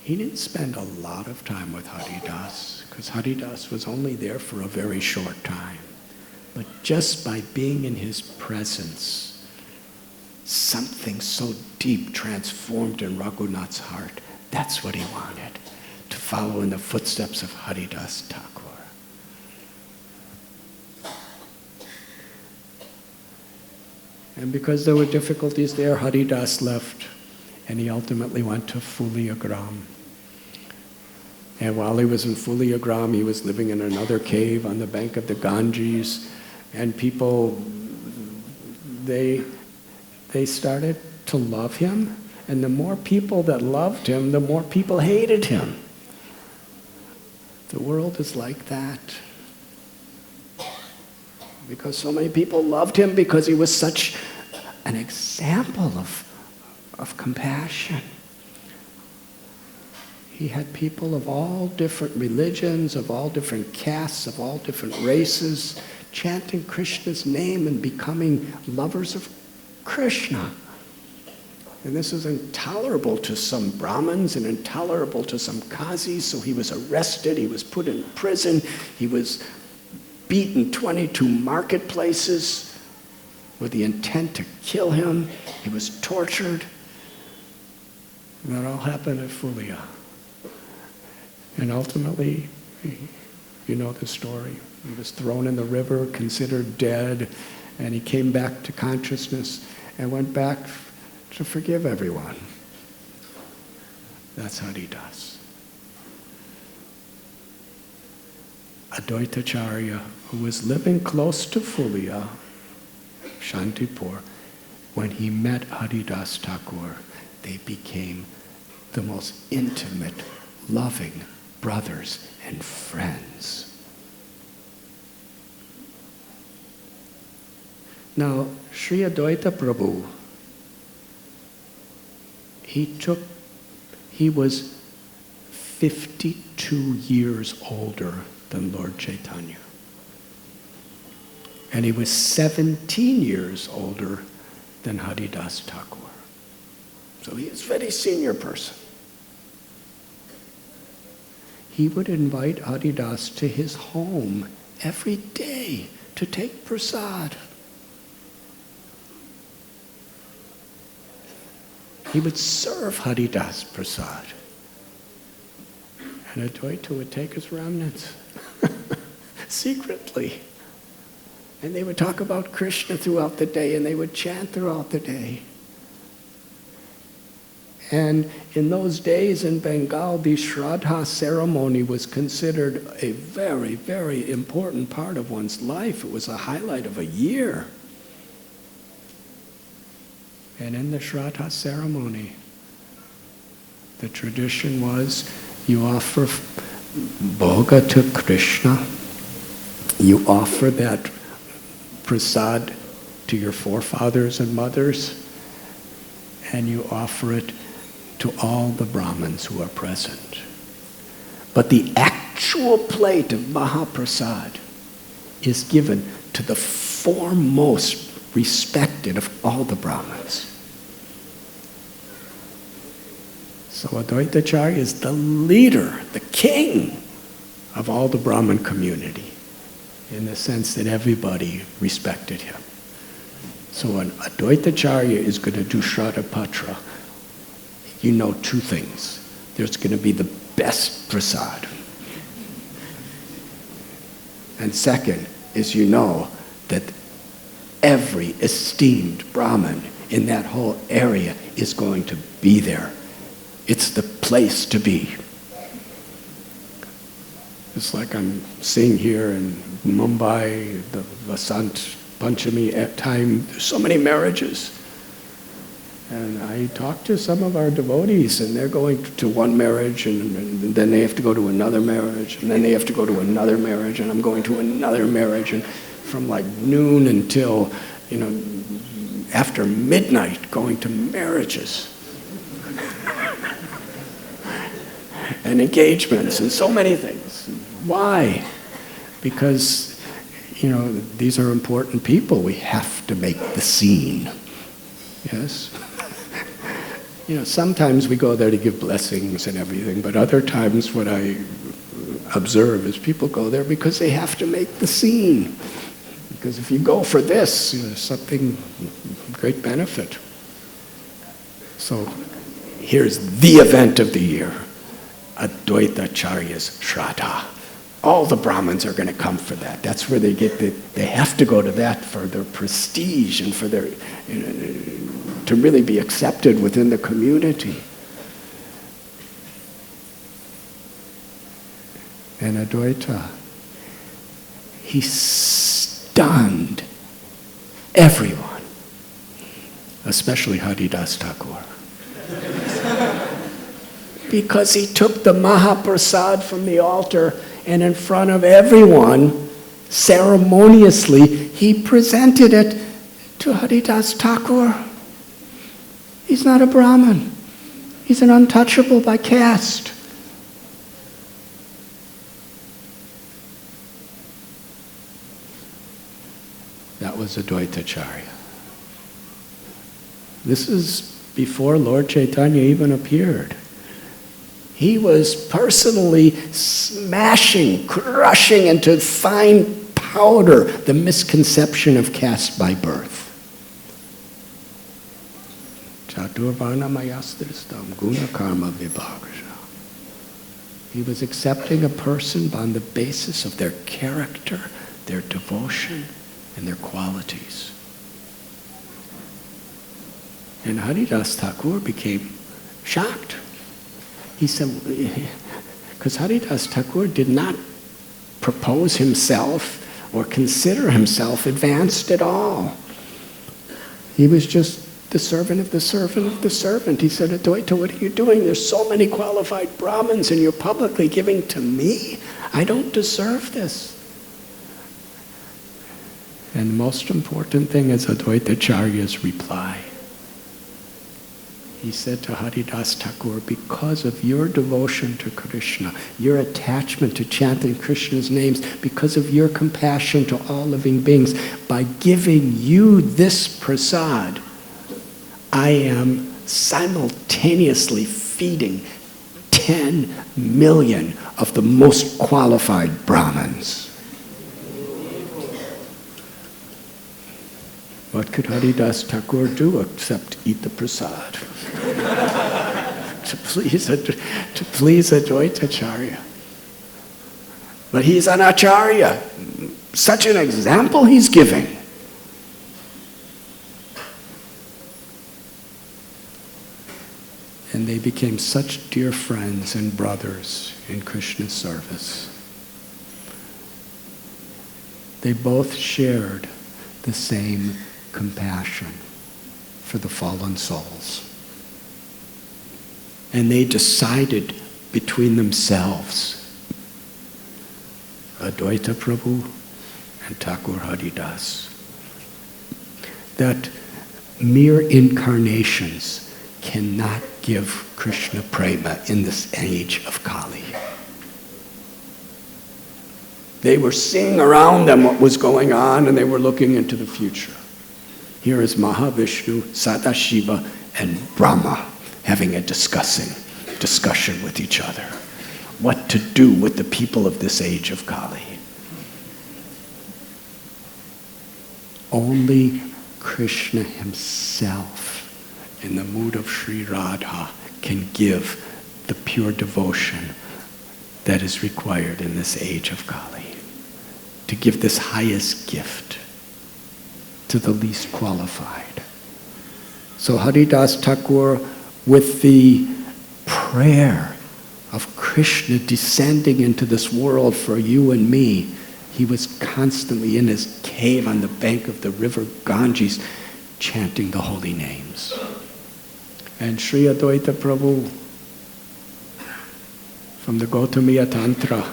He didn't spend a lot of time with Haridas, because Haridas was only there for a very short time. But just by being in his presence, something so deep transformed in Radhanath's heart. That's what he wanted, to follow in the footsteps of Haridas Thakur. And because there were difficulties there, Haridas left, and he ultimately went to Fuliagram. And while he was in Fuliagram, he was living in another cave on the bank of the Ganges, and people, they started to love him, and the more people that loved him, the more people hated him. The world is like that. Because so many people loved him because he was such an example of compassion. He had people of all different religions, of all different castes, of all different races, chanting Krishna's name and becoming lovers of Krishna. And this is intolerable to some Brahmins and intolerable to some Qazis, so he was arrested, he was put in prison, he was beaten 22 marketplaces with the intent to kill him. He was tortured. And that all happened at Fulia. And ultimately, you know the story. He was thrown in the river, considered dead, and he came back to consciousness and went back to forgive everyone. That's how he does. Advaita Acharya, who was living close to Fulia, Shantipur, when he met Haridas Thakur, they became the most intimate, loving brothers and friends. Now, Sri Advaita Prabhu, he was 52 years older than Lord Chaitanya. And he was 17 years older than Haridas Thakur. So he is a very senior person. He would invite Haridas to his home every day to take prasad. He would serve Haridas prasad. And Advaita would take his remnants secretly. And they would talk about Krishna throughout the day, and they would chant throughout the day. And in those days in Bengal, the Shraddha ceremony was considered a very, very important part of one's life. It was a highlight of a year. And in the Shraddha ceremony, the tradition was you offer bhoga to Krishna, you offer that prasad to your forefathers and mothers, and you offer it to all the Brahmins who are present. But the actual plate of Mahaprasad is given to the foremost respected of all the Brahmins. So Advaita Acharya is the leader, the king of all the Brahmin community, in the sense that everybody respected him. So when Advaita Acharya is going to do Shraddha Patra, you know two things. There's going to be the best prasad. And second is you know that every esteemed Brahmin in that whole area is going to be there. It's the place to be. It's like I'm seeing here in Mumbai, the Vasant Panchami at time, there's so many marriages. And I talk to some of our devotees, and they're going to one marriage, and then they have to go to another marriage, and then they have to go to another marriage, and I'm going to another marriage, and from like noon until, after midnight, going to marriages. And engagements, and so many things. Why? Because, these are important people. We have to make the scene. Yes? Sometimes we go there to give blessings and everything, but other times what I observe is people go there because they have to make the scene. Because if you go for this, there's something great benefit. So here's the event of the year, Advaita Acharya's Shraddha. All the Brahmins are going to come for that. That's where they have to go to that for their prestige and for their, to really be accepted within the community. And Advaita, he stunned everyone, especially Haridas Thakur. Because he took the Mahaprasad from the altar and in front of everyone, ceremoniously, he presented it to Haridas Thakur. He's not a Brahmin. He's an untouchable by caste. That was Advaita Acharya. This is before Lord Chaitanya even appeared. He was personally smashing, crushing into fine powder the misconception of caste by birth. Chaturvarna mayastristam guna karma vibhagasha. He was accepting a person on the basis of their character, their devotion, and their qualities. And Haridas Thakur became shocked. He said, because Haridas Thakur did not propose himself or consider himself advanced at all. He was just the servant of the servant of the servant. He said, Advaita, what are you doing? There's so many qualified Brahmins and you're publicly giving to me? I don't deserve this. And the most important thing is Advaita Acharya's reply. He said to Haridas Thakur, because of your devotion to Krishna, your attachment to chanting Krishna's names, because of your compassion to all living beings, by giving you this prasad, I am simultaneously feeding 10 million of the most qualified Brahmins. What could Haridas Thakur do except eat the prasad? to please Advaita Acharya. But he's an Acharya. Such an example he's giving. And they became such dear friends and brothers in Krishna's service. They both shared the same compassion for the fallen souls. And they decided between themselves Advaita Prabhu and Thakur Haridas, that mere incarnations cannot give Krishna prema in this age of Kali. They were seeing around them what was going on, and they were looking into the future. Here is Mahavishnu, Sadashiva, and Brahma having a discussion with each other. What to do with the people of this age of Kali. Only Krishna himself, in the mood of Sri Radha, can give the pure devotion that is required in this age of Kali. To give this highest gift to the least qualified. So Haridas Thakur, with the prayer of Krishna descending into this world for you and me, he was constantly in his cave on the bank of the river Ganges chanting the holy names. And Sri Advaita Prabhu, from the Gautamiya Tantra,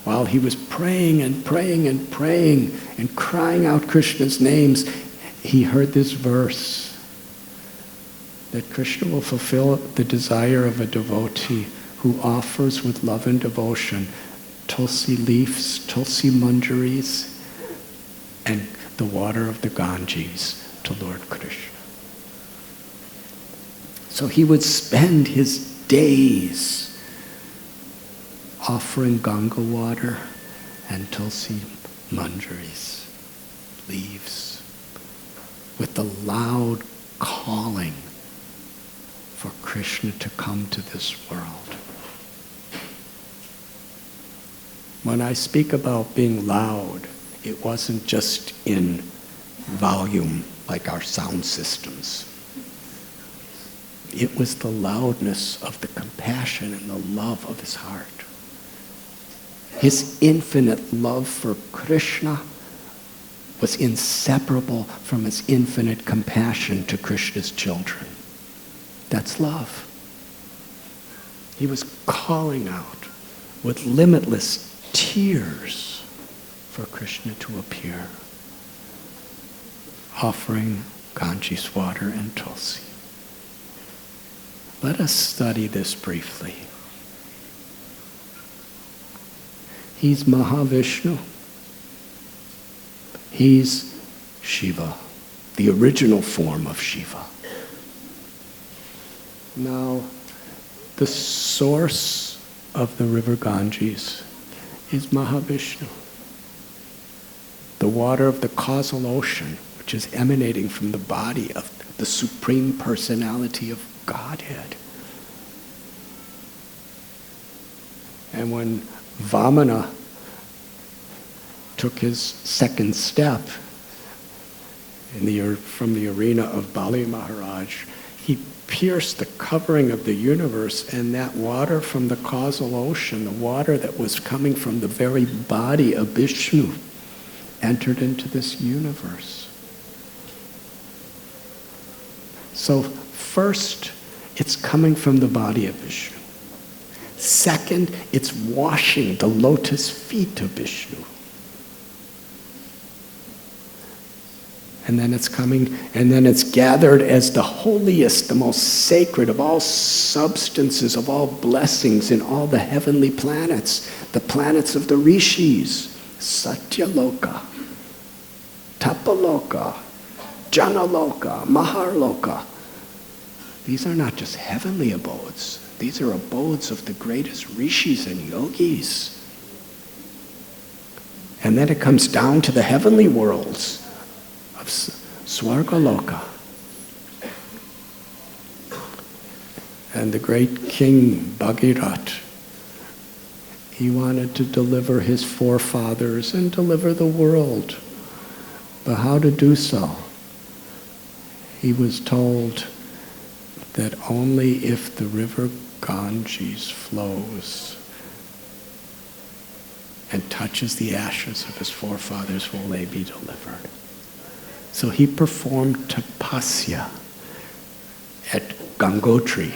while he was praying and praying and praying and crying out Krishna's names, he heard this verse that Krishna will fulfill the desire of a devotee who offers with love and devotion tulsi leaves, tulsi manjaris, and the water of the Ganges to Lord Krishna. So he would spend his days offering Ganga water and tulsi manjaris, leaves, with the loud calling for Krishna to come to this world. When I speak about being loud, it wasn't just in volume like our sound systems. It was the loudness of the compassion and the love of his heart. His infinite love for Krishna was inseparable from his infinite compassion to Krishna's children. That's love. He was calling out with limitless tears for Krishna to appear, offering Ganges water and tulsi. Let us study this briefly. He's Mahavishnu. He's Shiva, the original form of Shiva. Now, the source of the river Ganges is Mahavishnu. The water of the causal ocean, which is emanating from the body of the Supreme Personality of Godhead. And when Vamana took his second step from the arena of Bali Maharaj, he pierced the covering of the universe, and that water from the causal ocean, the water that was coming from the very body of Vishnu, entered into this universe. So first, it's coming from the body of Vishnu. Second, it's washing the lotus feet of Vishnu. And then it's coming, and then it's gathered as the holiest, the most sacred of all substances, of all blessings in all the heavenly planets, the planets of the rishis, Satyaloka, Tapaloka, Janaloka, Maharloka. These are not just heavenly abodes. These are abodes of the greatest rishis and yogis. And then it comes down to the heavenly worlds of Swargaloka. And the great king Bhagirat, he wanted to deliver his forefathers and deliver the world. But how to do so? He was told that only if the river Ganges flows and touches the ashes of his forefathers will they be delivered. So he performed tapasya at Gangotri,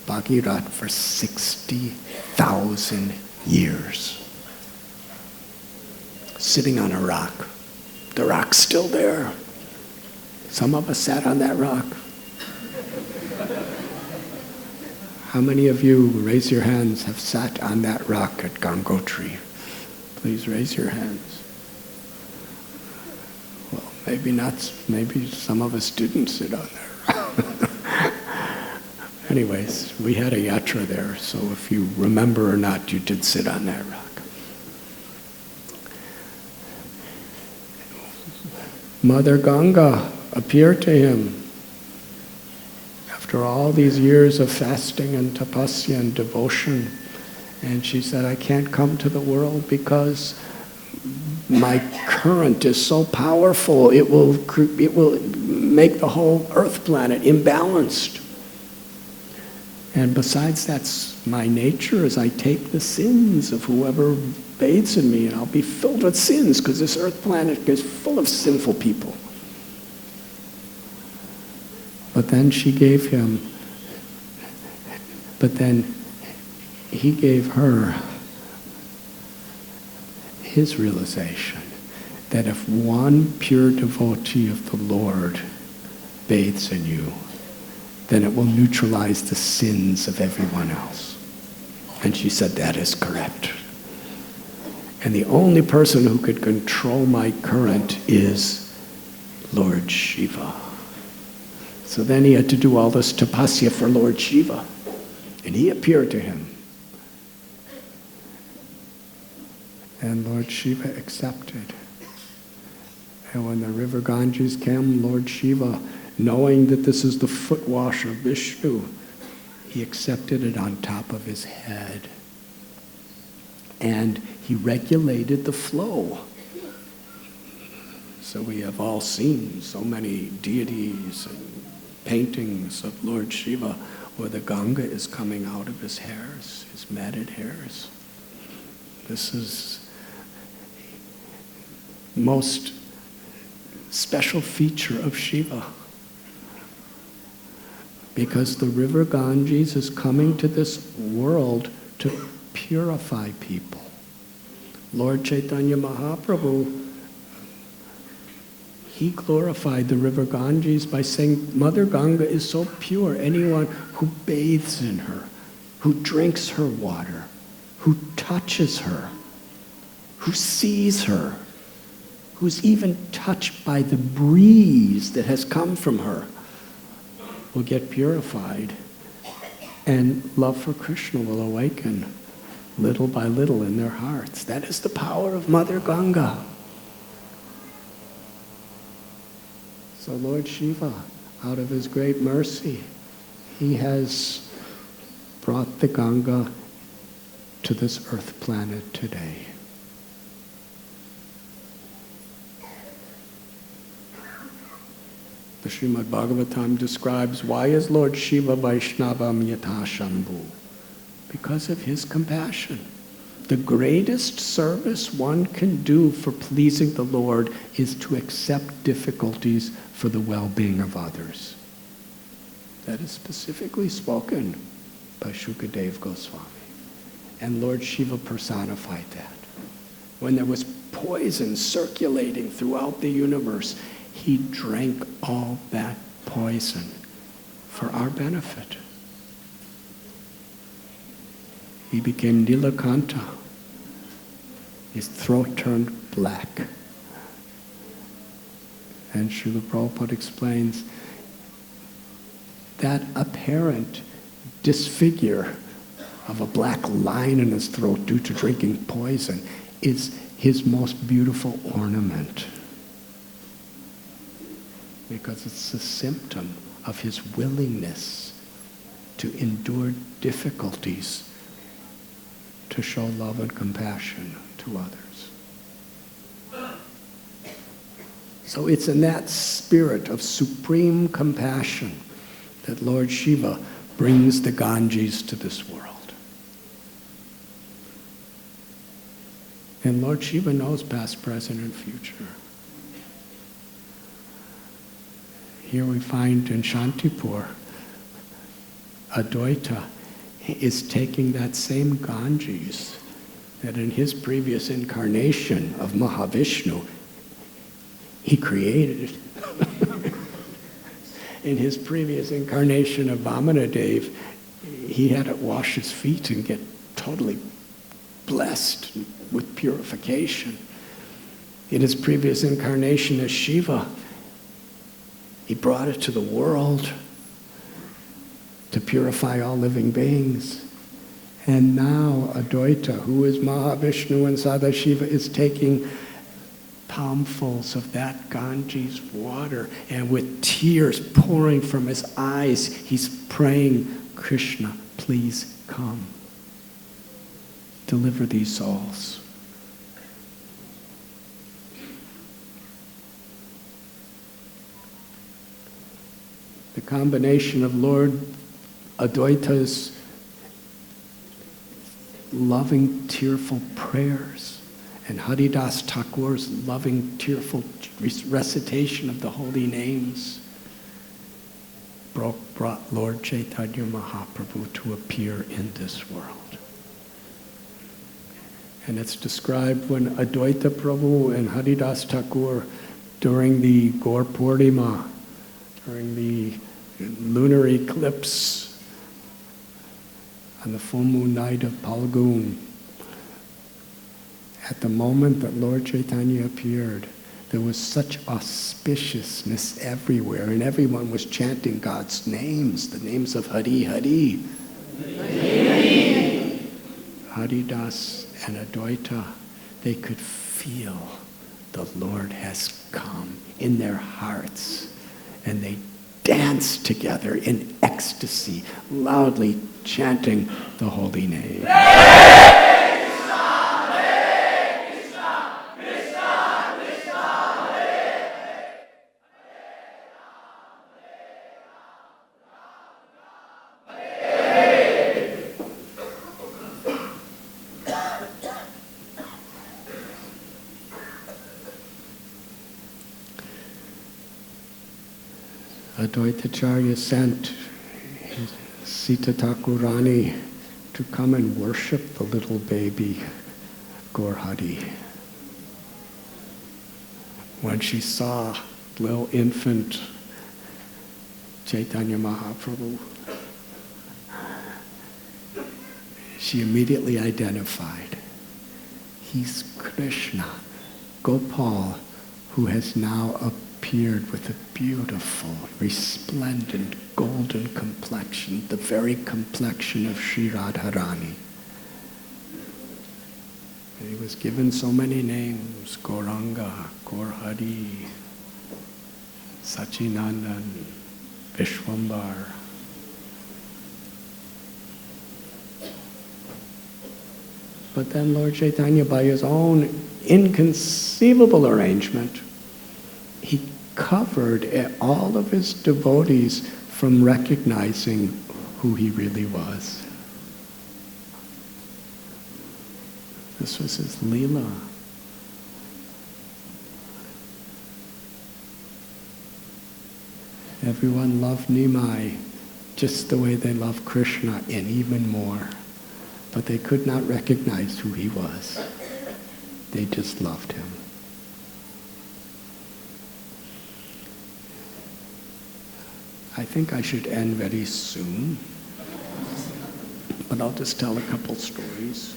Bhagirat, for 60,000 years. sitting on a rock. The rock's still there. Some of us sat on that rock. How many of you, raise your hands, have sat on that rock at Gangotri? Please raise your hands. Well, maybe not, maybe some of us didn't sit on there. Anyways, we had a yatra there, so if you remember or not, you did sit on that rock. Mother Ganga appeared to him after all these years of fasting and tapasya and devotion, and she said, I can't come to the world because my current is so powerful, it will make the whole earth planet imbalanced. And besides, that's my nature, is I take the sins of whoever bathes in me, and I'll be filled with sins because this earth planet is full of sinful people. But then he gave her his realization that if one pure devotee of the Lord bathes in you, then it will neutralize the sins of everyone else. And she said, that is correct. And the only person who could control my current is Lord Shiva. So then he had to do all this tapasya for Lord Shiva. And he appeared to him. And Lord Shiva accepted. And when the river Ganges came, Lord Shiva, knowing that this is the foot wash of Vishnu, he accepted it on top of his head. And he regulated the flow. So we have all seen so many deities and paintings of Lord Shiva where the Ganga is coming out of his hairs, his matted hairs. This is most special feature of Shiva. Because the river Ganges is coming to this world to purify people. Lord Chaitanya Mahaprabhu, he glorified the river Ganges by saying, Mother Ganga is so pure, anyone who bathes in her, who drinks her water, who touches her, who sees her, who's even touched by the breeze that has come from her, will get purified, and love for Krishna will awaken little by little in their hearts. That is the power of Mother Ganga. So Lord Shiva, out of his great mercy, he has brought the Ganga to this earth planet today. The Srimad Bhagavatam describes, why is Lord Shiva Vaishnavam Yata Shambhu? Because of his compassion. The greatest service one can do for pleasing the Lord is to accept difficulties for the well-being of others. That is specifically spoken by Shukadev Goswami. And Lord Shiva personified that. When there was poison circulating throughout the universe, he drank all that poison for our benefit. He became Nilakanta. His throat turned black. And Srila Prabhupada explains that apparent disfigure of a black line in his throat due to drinking poison is his most beautiful ornament. Because it's a symptom of his willingness to endure difficulties to show love and compassion to others. So it's in that spirit of supreme compassion that Lord Shiva brings the Ganges to this world. And Lord Shiva knows past, present, and future. Here we find in Shantipur, Advaita is taking that same Ganges that in his previous incarnation of Mahavishnu, he created. In his previous incarnation of Vamanadev, he had to wash his feet and get totally blessed with purification. In his previous incarnation as Shiva, he brought it to the world to purify all living beings. And now Advaita, who is Mahavishnu and Sadashiva, is taking palmfuls of that Ganges water, and with tears pouring from his eyes, he's praying, Krishna, please come. Deliver these souls. The combination of Lord Advaita's loving, tearful prayers and Haridas Thakur's loving, tearful recitation of the holy names brought Lord Chaitanya Mahaprabhu to appear in this world. And it's described when Advaita Prabhu and Haridas Thakur, during the Gaur Purnima, during the lunar eclipse on the full moon night of Phalgun, at the moment that Lord Chaitanya appeared, there was such auspiciousness everywhere, and everyone was chanting God's names, the names of Hari Hari. Hari. Haridas and Advaita, they could feel the Lord has come in their hearts, and they danced together in ecstasy, loudly chanting the holy name. Advaita Acharya sent Sita Thakurani to come and worship the little baby Gaur Hari. When she saw little infant Chaitanya Mahaprabhu, she immediately identified, he's Krishna, Gopal, who has now appeared with a beautiful, resplendent, golden complexion, the very complexion of Sri Radharani. And he was given so many names, Gauranga, Gaur Hari, Sachinandan, Vishwambar. But then Lord Chaitanya, by his own inconceivable arrangement, he covered all of his devotees from recognizing who he really was. This was his Leela. Everyone loved Nimai just the way they loved Krishna, and even more. But they could not recognize who he was. They just loved him. I think I should end very soon, but I'll just tell a couple stories.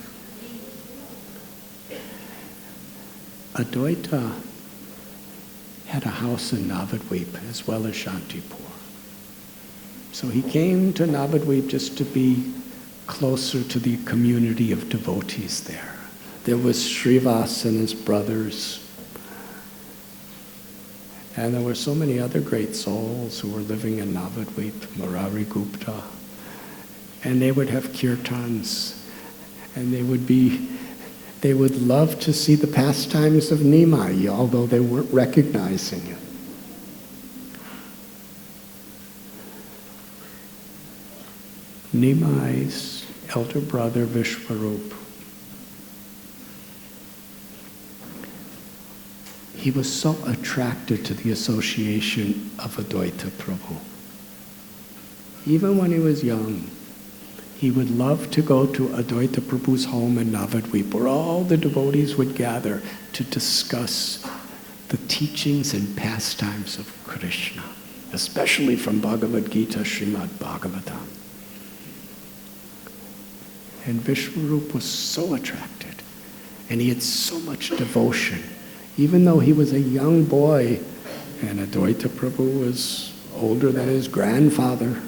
Advaita had a house in Navadvip as well as Shantipur. So he came to Navadvip just to be closer to the community of devotees there. There was Srivas and his brothers. And there were so many other great souls who were living in Navadvip, Murari Gupta. And they would have kirtans. And they would love to see the pastimes of Nimai, although they weren't recognizing him. Nimai's elder brother, Vishwarup, he was so attracted to the association of Advaita Prabhu. Even when he was young, he would love to go to Advaita Prabhu's home in Navadvip, where all the devotees would gather to discuss the teachings and pastimes of Krishna, especially from Bhagavad Gita, Srimad Bhagavatam. And Vishwarup was so attracted, and he had so much devotion. Even though he was a young boy, and Advaita Prabhu was older than his grandfather,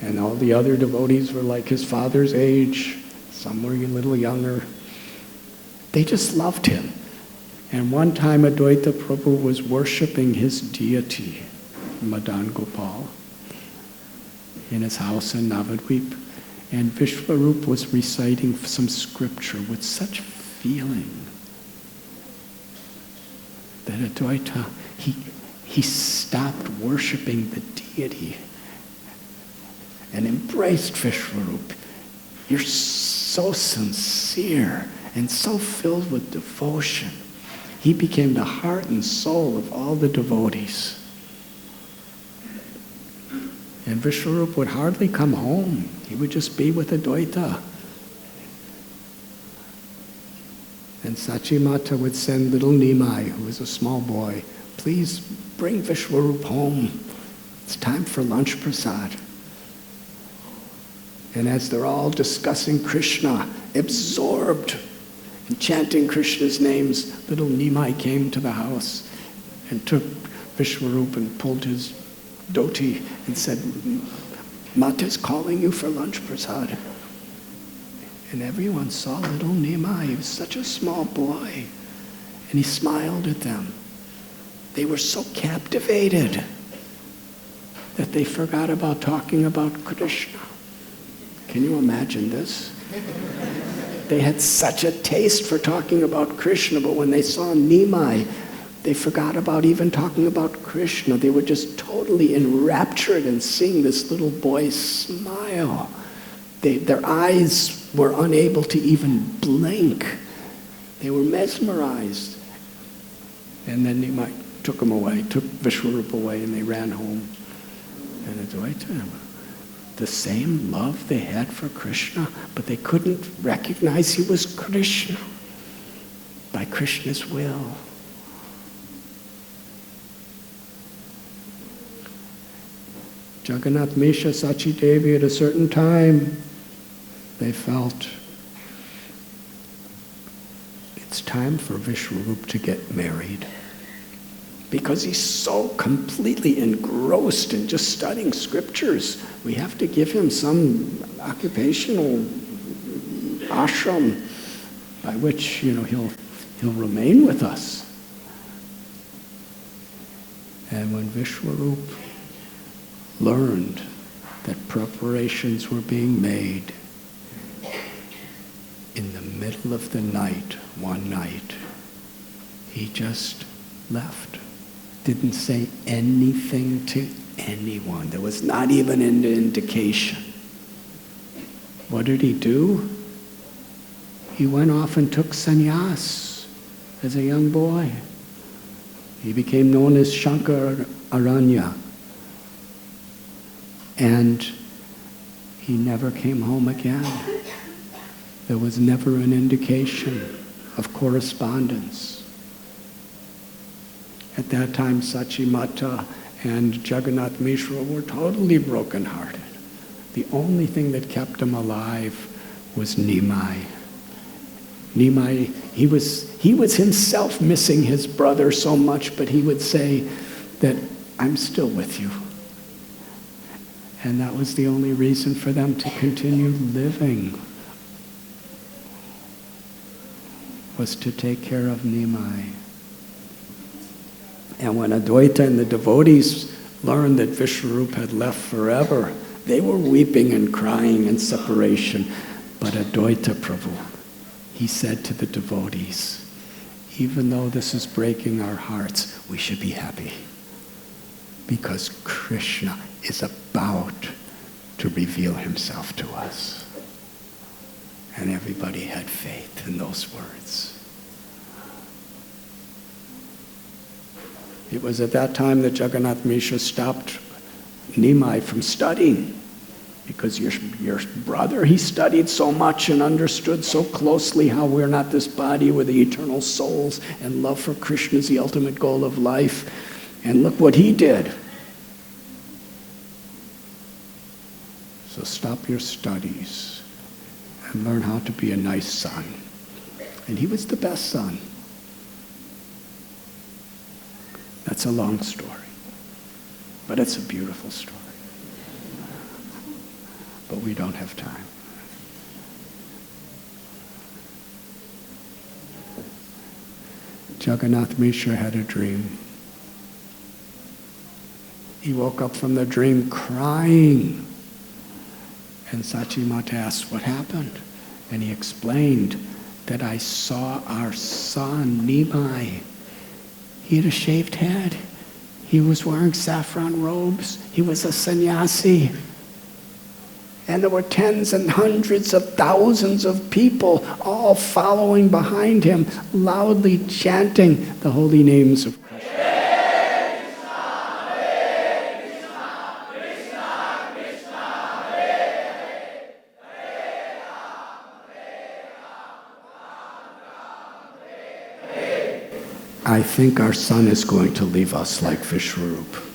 and all the other devotees were like his father's age, some were a little younger, they just loved him. And one time Advaita Prabhu was worshipping his deity, Madan Gopal, in his house in Navadvip. And Vishwarup was reciting some scripture with such feeling that Advaita, he stopped worshiping the deity and embraced Vishwarup. You're so sincere and so filled with devotion. He became the heart and soul of all the devotees. And Vishwarup would hardly come home. He would just be with Advaita. And Sachimata would send little Nimai, who was a small boy, please bring Vishwarup home. It's time for lunch prasad. And as they're all discussing Krishna, absorbed in chanting Krishna's names, little Nimai came to the house and took Vishwarup and pulled his dhoti and said, Mata's calling you for lunch prasad. And everyone saw little Nimai. He was such a small boy. And he smiled at them. They were so captivated that they forgot about talking about Krishna. Can you imagine this? They had such a taste for talking about Krishna, but when they saw Nimai, they forgot about even talking about Krishna. They were just totally enraptured in seeing this little boy smile. Their eyes were unable to even blink. They were mesmerized. And then Nimai took him away, took Vishwarup away, and they ran home. And Advaita, the same love they had for Krishna, but they couldn't recognize he was Krishna by Krishna's will. Jagannath Misha, Sachi Devi, at a certain time, they felt it's time for Vishwarup to get married. Because he's so completely engrossed in just studying scriptures. We have to give him some occupational ashram by which, he'll remain with us. And when Vishwarup learned that preparations were being made, in the middle of the night, one night, he just left. Didn't say anything to anyone. There was not even an indication. What did he do? He went off and took sannyas as a young boy. He became known as Shankar Aranya. And he never came home again. There was never an indication of correspondence. At that time, Sachimata and Jagannath Mishra were totally brokenhearted. The only thing that kept him alive was Nimai. Nimai, he was himself missing his brother so much, but he would say that, I'm still with you. And that was the only reason for them to continue living, was to take care of Nimai. And when Advaita and the devotees learned that Vishwarup had left forever, they were weeping and crying in separation. But Advaita Prabhu, he said to the devotees, even though this is breaking our hearts, we should be happy. Because Krishna is about to reveal himself to us. And everybody had faith in those words. It was at that time that Jagannath Mishra stopped Nimai from studying. Because your brother, he studied so much and understood so closely how we're not this body, we're the eternal souls, and love for Krishna is the ultimate goal of life. And look what he did. So stop your studies and learn how to be a nice son. And he was the best son. That's a long story, but it's a beautiful story. But we don't have time. Jagannath Mishra had a dream. He woke up from the dream crying. And Sachimata asked, what happened? And he explained that I saw our son, Nimai. He had a shaved head. He was wearing saffron robes. He was a sannyasi. And there were tens and hundreds of thousands of people all following behind him, loudly chanting the holy names of Krishna. I think our son is going to leave us like Vishwarup.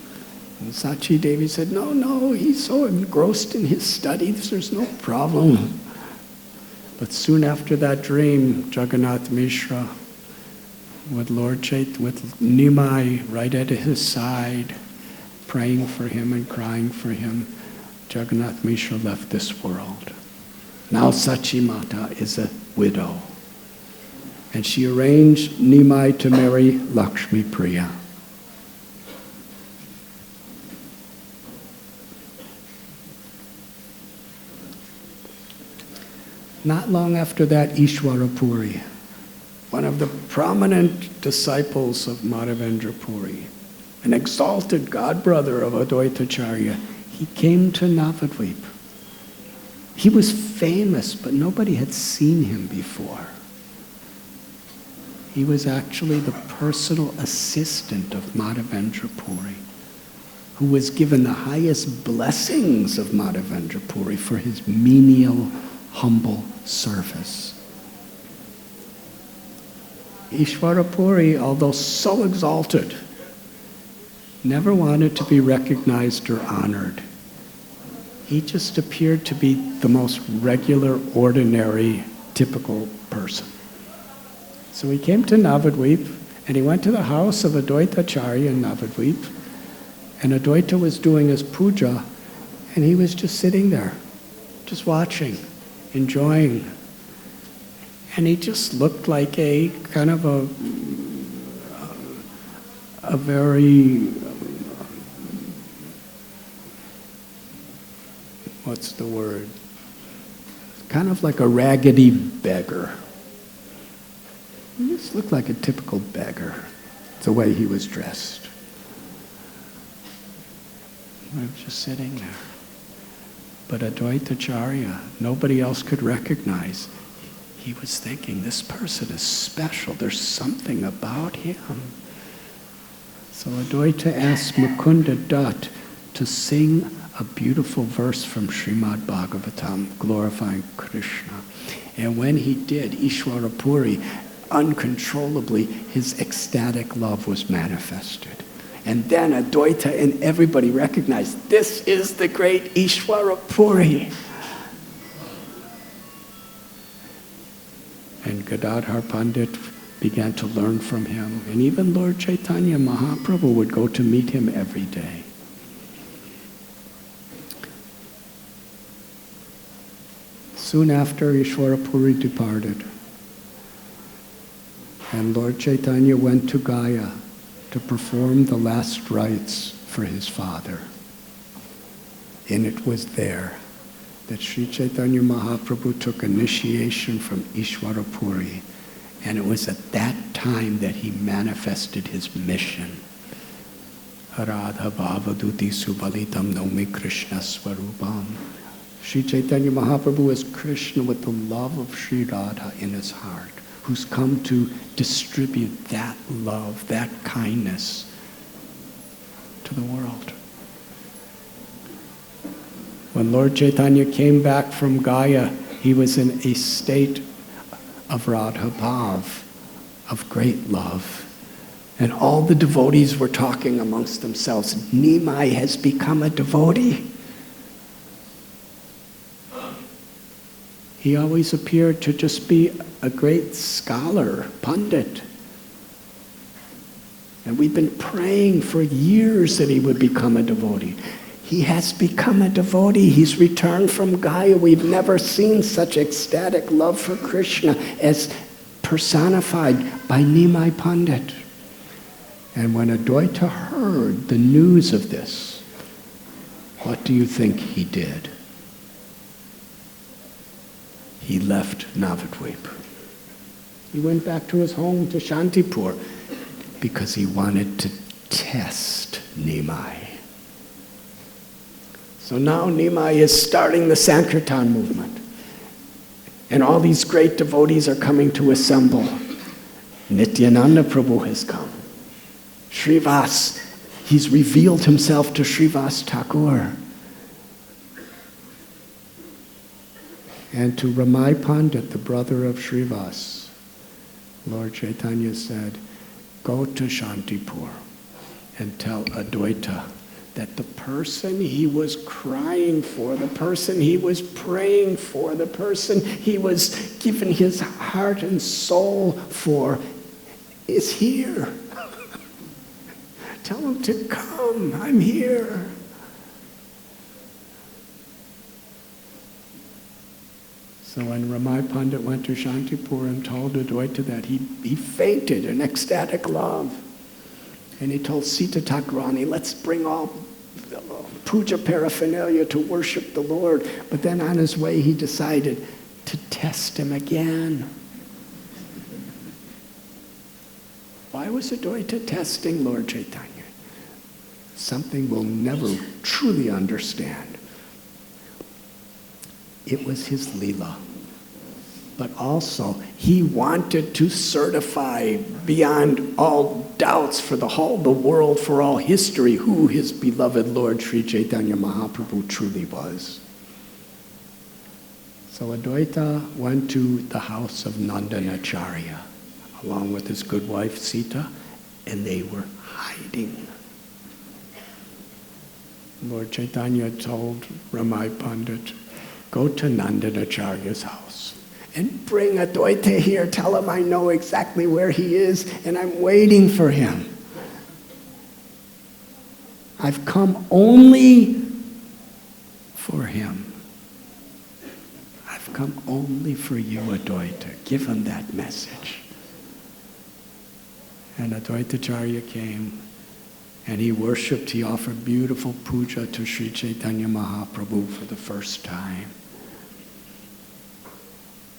And Sachi Devi said, no, he's so engrossed in his studies, there's no problem. But soon after that dream, Jagannath Mishra, with with Nimai right at his side, praying for him and crying for him, Jagannath Mishra left this world. Now Sachi Mata is a widow. And she arranged Nimai to marry Lakshmi Priya. Not long after that, Ishwara Puri, one of the prominent disciples of Madhavendra Puri, an exalted godbrother of Advaita Acharya, he came to Navadvip. He was famous, but nobody had seen him before. He was actually the personal assistant of Madhavendra Puri, who was given the highest blessings of Madhavendra Puri for his menial, humble service. Ishwara Puri, although so exalted, never wanted to be recognized or honored. He just appeared to be the most regular, ordinary, typical person. So he came to Navadvip, and he went to the house of Advaita Acharya in Navadvip, and Advaita was doing his puja, and he was just sitting there, just watching, enjoying. And he just looked like a kind of a very, what's the word? Kind of like a raggedy beggar. He just looked like a typical beggar, the way he was dressed. I was just sitting there. But Advaita Acharya, nobody else could recognize. He was thinking, this person is special. There's something about him. So Advaita asked Mukunda Dutt to sing a beautiful verse from Srimad Bhagavatam, glorifying Krishna. And when he did, Ishwara Puri, uncontrollably, his ecstatic love was manifested. And then Advaita and everybody recognized, this is the great Ishwara Puri. And Gadadhar Pandit began to learn from him. And even Lord Chaitanya Mahaprabhu would go to meet him every day. Soon after, Ishwara Puri departed. And Lord Chaitanya went to Gaya to perform the last rites for his father. And it was there that Sri Chaitanya Mahaprabhu took initiation from Ishwara Puri. And it was at that time that he manifested his mission. Radha Bhavaduti Subalitam Nomi Krishna Swarupam. Sri Chaitanya Mahaprabhu is Krishna with the love of Sri Radha in his heart, who's come to distribute that love, that kindness to the world. When Lord Chaitanya came back from Gaya, he was in a state of Radha Bhav, of great love. And all the devotees were talking amongst themselves, Nimai has become a devotee. He always appeared to just be a great scholar, pundit. And we've been praying for years that he would become a devotee. He has become a devotee. He's returned from Gaya. We've never seen such ecstatic love for Krishna as personified by Nimai Pandit. And when Advaita heard the news of this, what do you think he did? He left Navadvip. He went back to his home, to Shantipur, because he wanted to test Nimai. So now Nimai is starting the Sankirtan movement. And all these great devotees are coming to assemble. Nityananda Prabhu has come. Srivas, he's revealed himself to Srivas Thakur. And to Ramai Pandit, the brother of Srivas, Lord Chaitanya said, go to Shantipur and tell Advaita that the person he was crying for, the person he was praying for, the person he was giving his heart and soul for is here. Tell him to come, I'm here. So when Ramai Pandit went to Shantipur and told Advaita that, he fainted in ecstatic love. And he told Sita Thakurani, let's bring all puja paraphernalia to worship the Lord. But then on his way he decided to test him again. Why was Advaita testing Lord Chaitanya? Something we'll never truly understand. It was his Leela. But also, he wanted to certify beyond all doubts for the world, for all history, who his beloved Lord Sri Chaitanya Mahaprabhu truly was. So Advaita went to the house of Advaita Acharya, along with his good wife Sita, and they were hiding. Lord Chaitanya told Ramai Pandit, go to Advaita Acharya's house and bring Advaita here. Tell him I know exactly where he is and I'm waiting for him. I've come only for him. I've come only for you, Advaita. Give him that message. And Advaita Acharya came and he worshipped, he offered beautiful puja to Sri Chaitanya Mahaprabhu for the first time.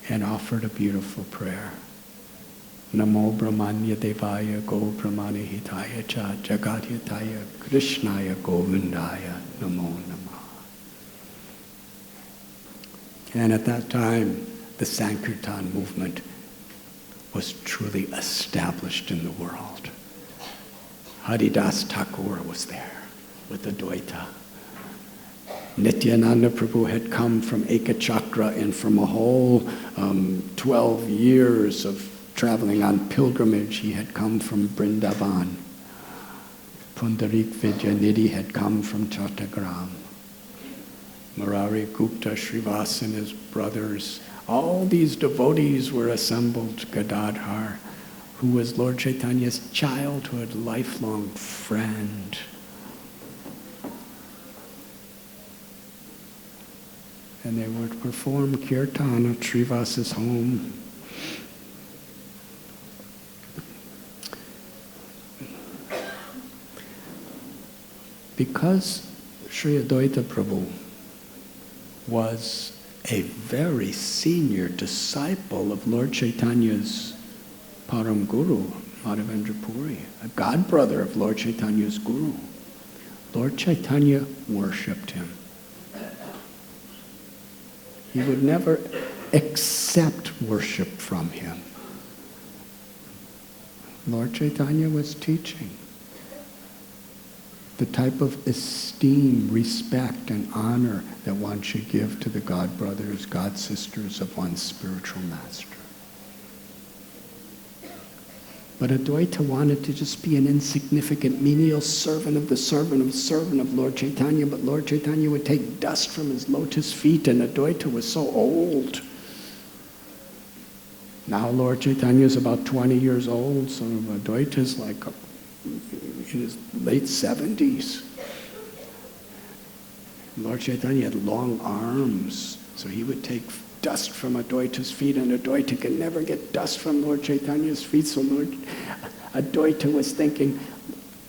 And offered a beautiful prayer. Namo Brahmanya Devaya Go Brahmani Hitaya Cha Jagadyataya Krishnaya Govindaya Namo Namah. And at that time, the Sankirtan movement was truly established in the world. Haridas Thakur was there with Advaita. Nityananda Prabhu had come from Ekachakra and from a whole 12 years of traveling on pilgrimage. He had come from Vrindavan. Pundarik Vidyanidhi had come from Chattagram. Murari Gupta, Srivas and his brothers, all these devotees were assembled. Gadadhar, who was Lord Chaitanya's childhood, lifelong friend. And they would perform kirtan at Srivas's home. Because Sri Advaita Prabhu was a very senior disciple of Lord Chaitanya's Param Guru, Madhavendra Puri, a godbrother of Lord Chaitanya's Guru, Lord Chaitanya worshipped him. He would never accept worship from him. Lord Chaitanya was teaching. the type of esteem, respect, and honor that one should give to the God brothers, God sisters of one's spiritual master. But Advaita wanted to just be an insignificant, menial servant of the servant of Lord Chaitanya, but Lord Chaitanya would take dust from his lotus feet, and Advaita was so old. Now Lord Chaitanya is about 20 years old, so Advaita is like in his late 70s. Lord Chaitanya had long arms, so he would take dust from Advaita's feet, and Advaita can never get dust from Lord Chaitanya's feet. So Advaita was thinking,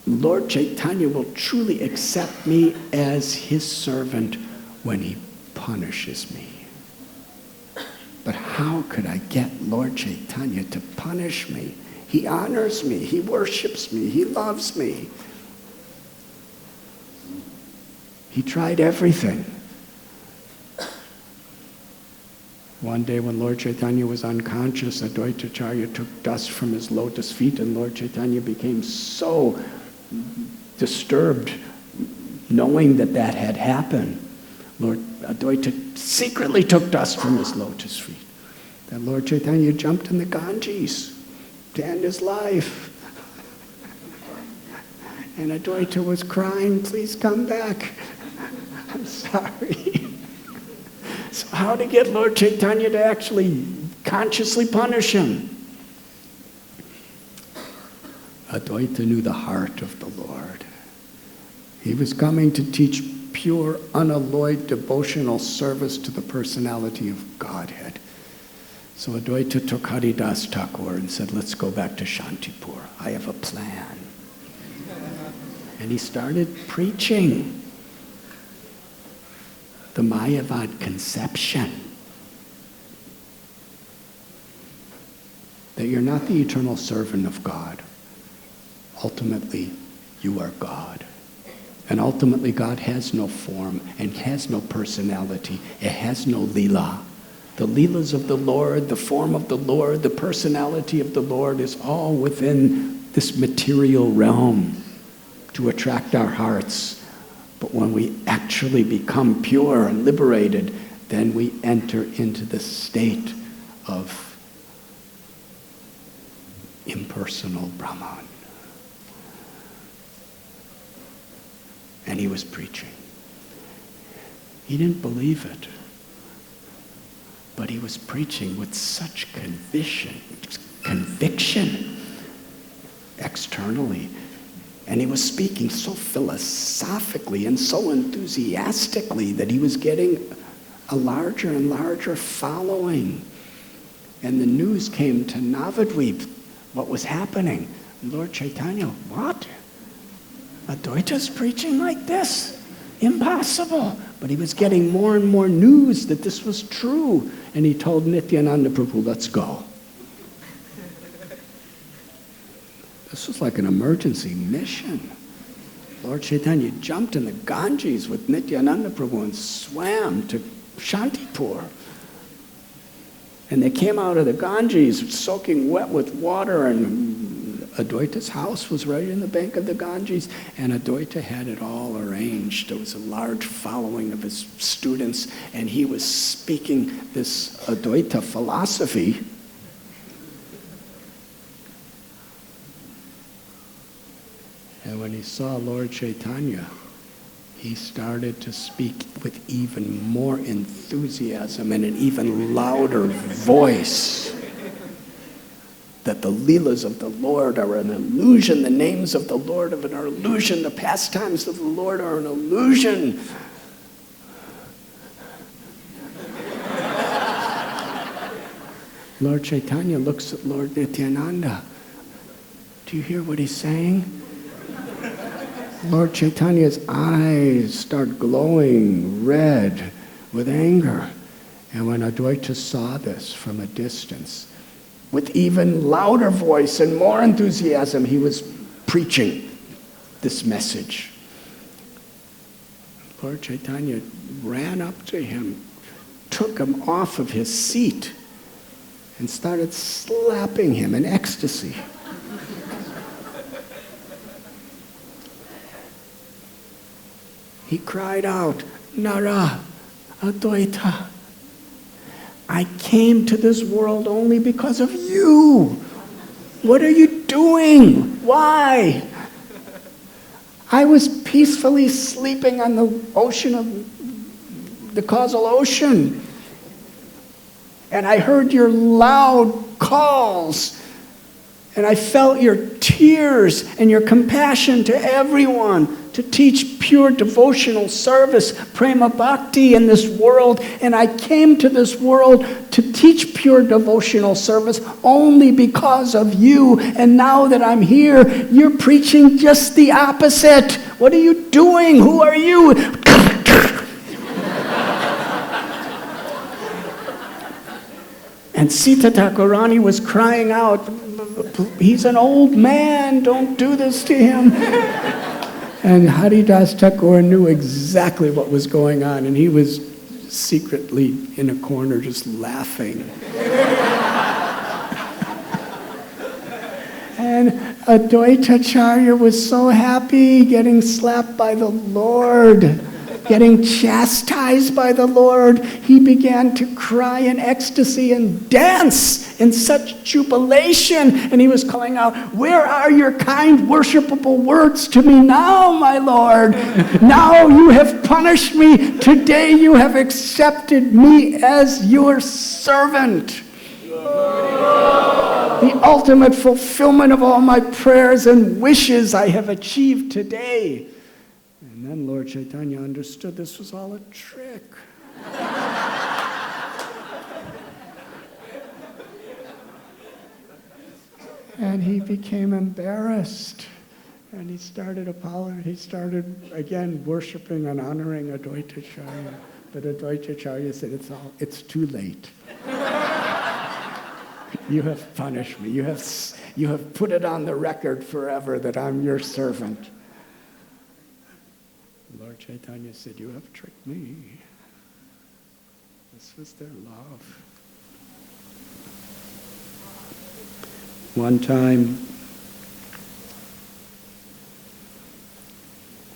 Lord Chaitanya will truly accept me as his servant when he punishes me. But how could I get Lord Chaitanya to punish me? He honors me, he worships me, he loves me. He tried everything. One day when Lord Chaitanya was unconscious, Advaita Acharya took dust from his lotus feet, and Lord Chaitanya became so disturbed knowing that that had happened. Lord Advaita secretly took dust from his lotus feet. Then Lord Chaitanya jumped in the Ganges to end his life. And Advaita was crying, please come back. I'm sorry. So how to get Lord Chaitanya to actually consciously punish him? Advaita knew the heart of the Lord. He was coming to teach pure, unalloyed devotional service to the personality of Godhead. So Advaita took Haridas Thakur and said, let's go back to Shantipur. I have a plan. And he started preaching the Mayavad conception. That you're not the eternal servant of God. Ultimately, you are God. And ultimately, God has no form and has no personality. It has no lila. The leelas of the Lord, the form of the Lord, the personality of the Lord is all within this material realm to attract our hearts. But when we actually become pure and liberated, then we enter into the state of impersonal Brahman. And he was preaching. He didn't believe it. But he was preaching with such conviction externally. And he was speaking so philosophically and so enthusiastically that he was getting a larger and larger following. And the news came to Navadvip, what was happening. And Lord Chaitanya, what? Advaita's preaching like this? Impossible. But he was getting more and more news that this was true. And he told Nityananda Prabhu, let's go. This was like an emergency mission. Lord Chaitanya jumped in the Ganges with Nityananda Prabhu and swam to Shantipur. And they came out of the Ganges soaking wet with water, and Advaita's house was right in the bank of the Ganges, and Advaita had it all arranged. There was a large following of his students, and he was speaking this Advaita philosophy. And when he saw Lord Chaitanya, he started to speak with even more enthusiasm and an even louder voice. That the leelas of the Lord are an illusion, the names of the Lord are an illusion, the pastimes of the Lord are an illusion. Lord Chaitanya looks at Lord Nityananda. Do you hear what he's saying? Lord Chaitanya's eyes start glowing red with anger. And when Advaita saw this from a distance, with even louder voice and more enthusiasm, he was preaching this message. Lord Chaitanya ran up to him, took him off of his seat, and started slapping him in ecstasy. He cried out, Nara, Advaita, I came to this world only because of you. What are you doing? Why? I was peacefully sleeping on the causal ocean. And I heard your loud calls. And I felt your tears and your compassion to everyone, to teach pure devotional service, prema bhakti in this world. And I came to this world to teach pure devotional service only because of you. And now that I'm here, you're preaching just the opposite. What are you doing? Who are you? And Sita Thakurani was crying out, he's an old man, don't do this to him. And Haridas Thakur knew exactly what was going on, and he was secretly in a corner just laughing. And Advaita Acharya was so happy, getting slapped by the Lord, getting chastised by the Lord. He began to cry in ecstasy and dance in such jubilation. And he was calling out, where are your kind, worshipable words to me now, my Lord? Now you have punished me. Today you have accepted me as your servant. The ultimate fulfillment of all my prayers and wishes I have achieved today. And then Lord Chaitanya understood this was all a trick. And he became embarrassed. And he started again worshiping and honoring Advaita Acharya. But Advaita Acharya said, it's too late. You have punished me. You have put it on the record forever that I'm your servant. Lord Chaitanya said, you have tricked me. This was their love. One time,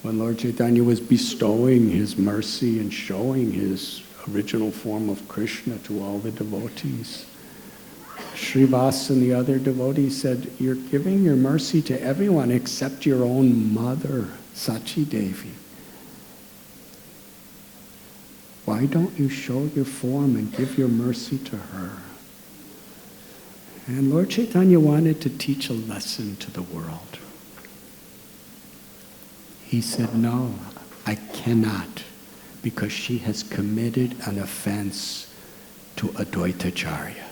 when Lord Chaitanya was bestowing his mercy and showing his original form of Krishna to all the devotees, Srivas and the other devotees said, you're giving your mercy to everyone except your own mother, Sachi Devi. Why don't you show your form and give your mercy to her? And Lord Chaitanya wanted to teach a lesson to the world. He said, no, I cannot, because she has committed an offense to Advaita Acharya.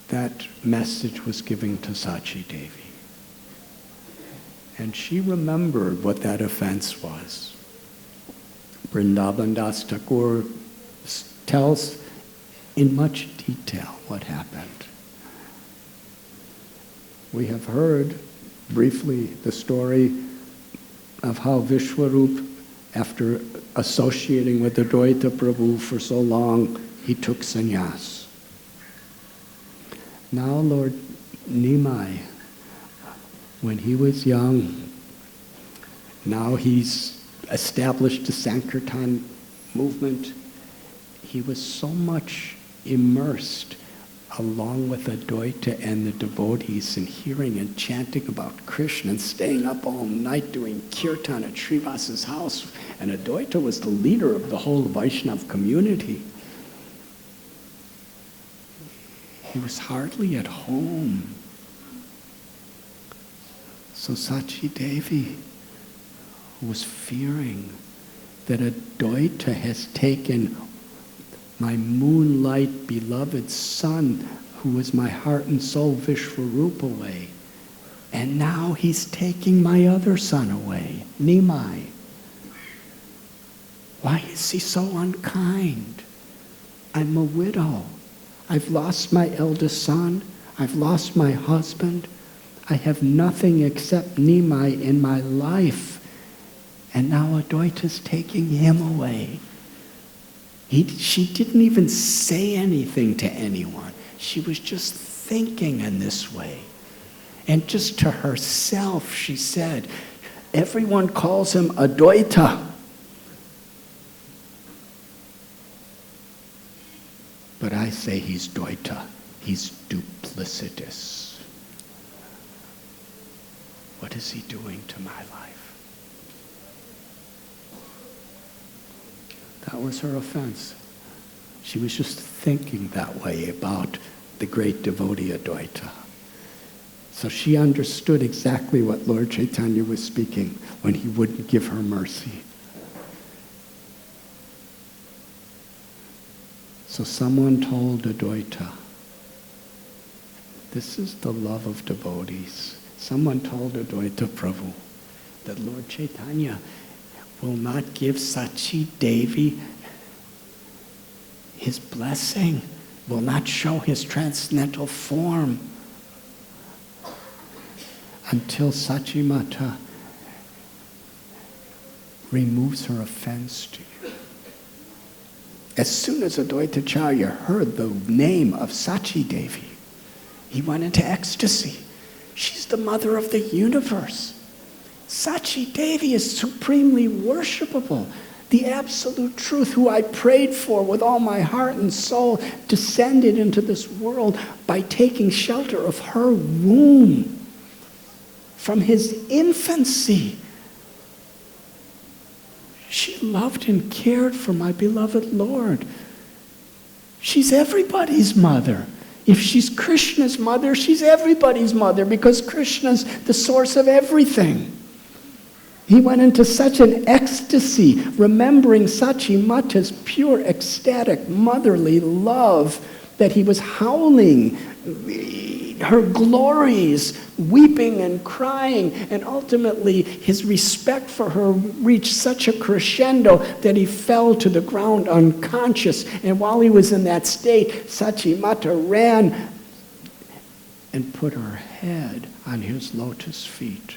That message was given to Sachi Devi. And she remembered what that offense was. Vrindavan Das Thakur tells in much detail what happened. We have heard briefly the story of how Vishwarup, after associating with Advaita Prabhu for so long, he took sannyas. Now Lord Nimai, when he was young, now he's established the Sankirtan movement. He was so much immersed along with Advaita and the devotees in hearing and chanting about Krishna and staying up all night doing kirtan at Srivas's house. And Advaita was the leader of the whole Vaishnava community. He was hardly at home. So Sachi Devi was fearing that Advaita has taken my moonlight beloved son, who was my heart and soul, Vishwarupa, away. And now he's taking my other son away, Nimai. Why is he so unkind? I'm a widow. I've lost my eldest son. I've lost my husband. I have nothing except Nimai in my life. And now Advaita's taking him away. She didn't even say anything to anyone. She was just thinking in this way. And just to herself, she said, everyone calls him Advaita. But I say he's Dvaita. He's duplicitous. What is he doing to my life? That was her offense. She was just thinking that way about the great devotee Advaita. So she understood exactly what Lord Chaitanya was speaking when he wouldn't give her mercy. So someone told Advaita, this is the love of devotees. Someone told Advaita Prabhu that Lord Chaitanya will not give Sachi Devi his blessing, will not show his transcendental form until Sachi Mata removes her offense to you. As soon as Advaita Acharya heard the name of Sachi Devi, he went into ecstasy. She's the mother of the universe. Sachi Devi is supremely worshipable. The absolute truth, who I prayed for with all my heart and soul, descended into this world by taking shelter of her womb from his infancy. She loved and cared for my beloved Lord. She's everybody's mother. If she's Krishna's mother, she's everybody's mother, because Krishna's the source of everything. He went into such an ecstasy, remembering Sachi Mata's pure, ecstatic, motherly love, that he was howling her glories, weeping and crying, and ultimately his respect for her reached such a crescendo that he fell to the ground unconscious. And while he was in that state, Sachi Mata ran and put her head on his lotus feet.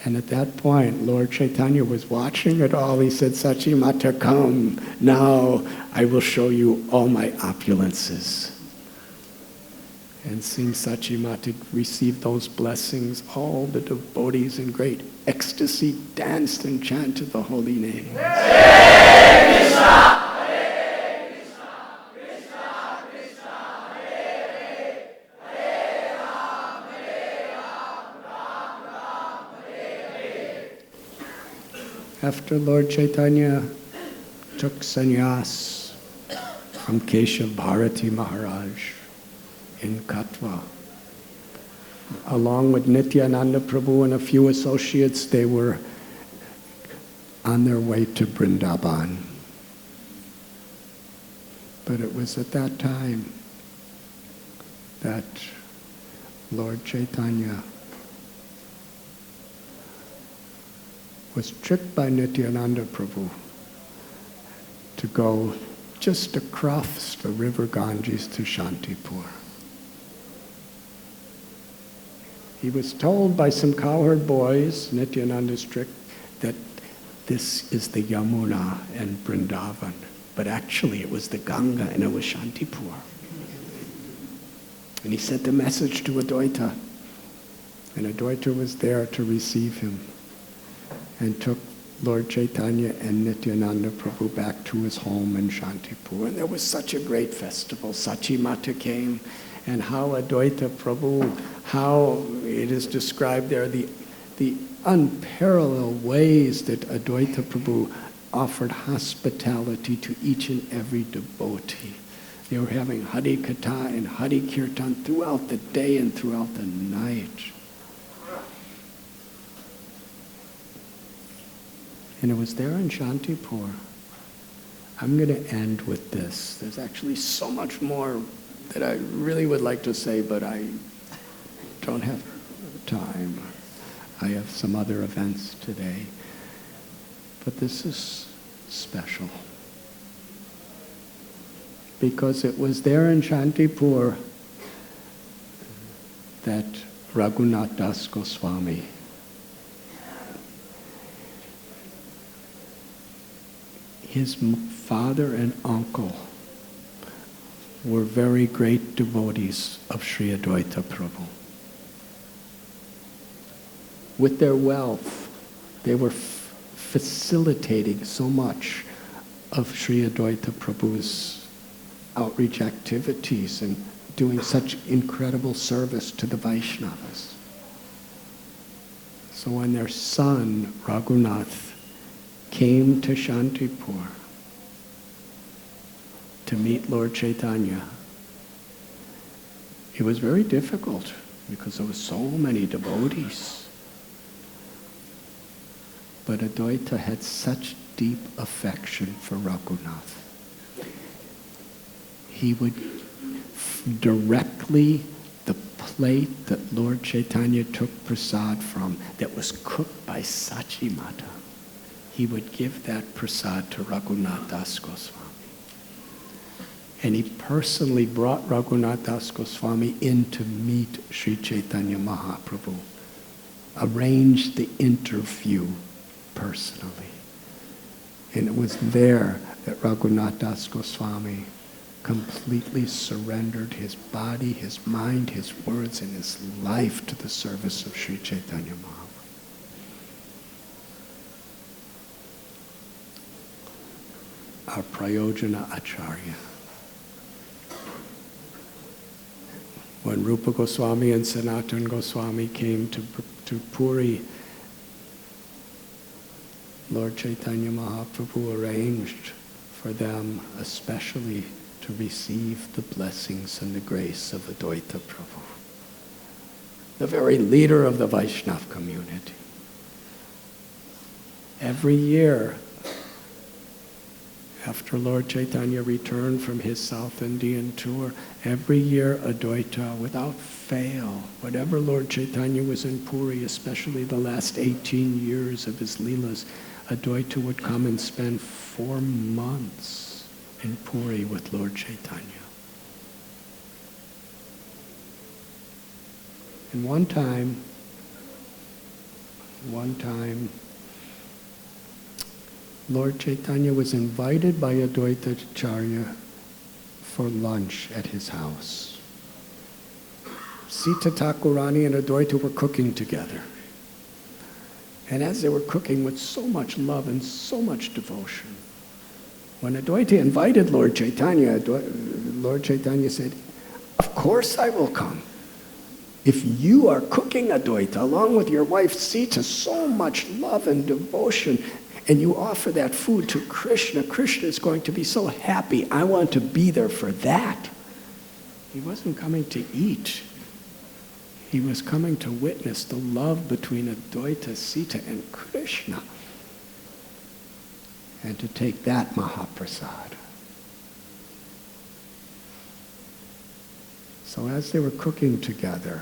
And at that point, Lord Chaitanya was watching it all. He said, Sachi Mata, come. Now I will show you all my opulences. And seeing Sachi Mata receive those blessings, all the devotees in great ecstasy danced and chanted the holy name. Hare Krishna, Hare Krishna, Krishna Krishna, Hare Hare, Hare Ram, Ram Ram, Hare Hare. After Lord Chaitanya took sannyas from Keshav Bharati Maharaj in Katwa, along with Nityananda Prabhu and a few associates, they were on their way to Vrindavan. But it was at that time that Lord Chaitanya was tricked by Nityananda Prabhu to go just across the river Ganges to Shantipur. He was told by some cowherd boys, Nityananda's trick, that this is the Yamuna and Vrindavan. But actually it was the Ganga and it was Shantipur. And he sent a message to Advaita. And Advaita was there to receive him and took Lord Chaitanya and Nityananda Prabhu back to his home in Shantipur. And there was such a great festival. Sachi Mata came, and how Advaita Prabhu, how it is described there, the unparalleled ways that Advaita Prabhu offered hospitality to each and every devotee. They were having Hari Katha and Hari Kirtan throughout the day and throughout the night. And it was there in Shantipur. I'm going to end with this. There's actually so much more that I really would like to say, but I don't have time. I have some other events today. But this is special. Because it was there in Shantipur that Radhanath Das Goswami his father and uncle were very great devotees of Sri Advaita Prabhu. with their wealth, they were facilitating so much of Sri Advaita Prabhu's outreach activities and doing such incredible service to the Vaishnavas. So when their son, Raghunath, came to Shantipur to meet Lord Chaitanya, it was very difficult because there were so many devotees. But Advaita had such deep affection for Raghunath. He would directly, the plate that Lord Chaitanya took prasad from, that was cooked by Sachi Mata, he would give that prasad to Raghunath Das Goswami. And he personally brought Raghunath Das Goswami in to meet Sri Chaitanya Mahaprabhu, arranged the interview personally. And it was there that Raghunath Das Goswami completely surrendered his body, his mind, his words, and his life to the service of Sri Chaitanya Mahaprabhu. Our Prayojana Acharya. When Rupa Goswami and Sanatana Goswami came to Puri, Lord Chaitanya Mahaprabhu arranged for them especially to receive the blessings and the grace of Advaita Prabhu, the very leader of the Vaishnava community. Every year, after Lord Chaitanya returned from his South Indian tour, every year Advaita, without fail, whatever Lord Chaitanya was in Puri, especially the last 18 years of his Leelas, Advaita would come and spend 4 months in Puri with Lord Chaitanya. And one time, Lord Chaitanya was invited by Advaita Acharya for lunch at his house. Sita Thakurani and Advaita were cooking together. And as they were cooking with so much love and so much devotion, when Advaita invited Lord Chaitanya, Lord Chaitanya said, "Of course I will come. If you are cooking, Advaita, along with your wife Sita, so much love and devotion, and you offer that food to Krishna, Krishna is going to be so happy. I want to be there for that." He wasn't coming to eat. He was coming to witness the love between Advaita, Sita, and Krishna, and to take that Mahaprasad. So as they were cooking together,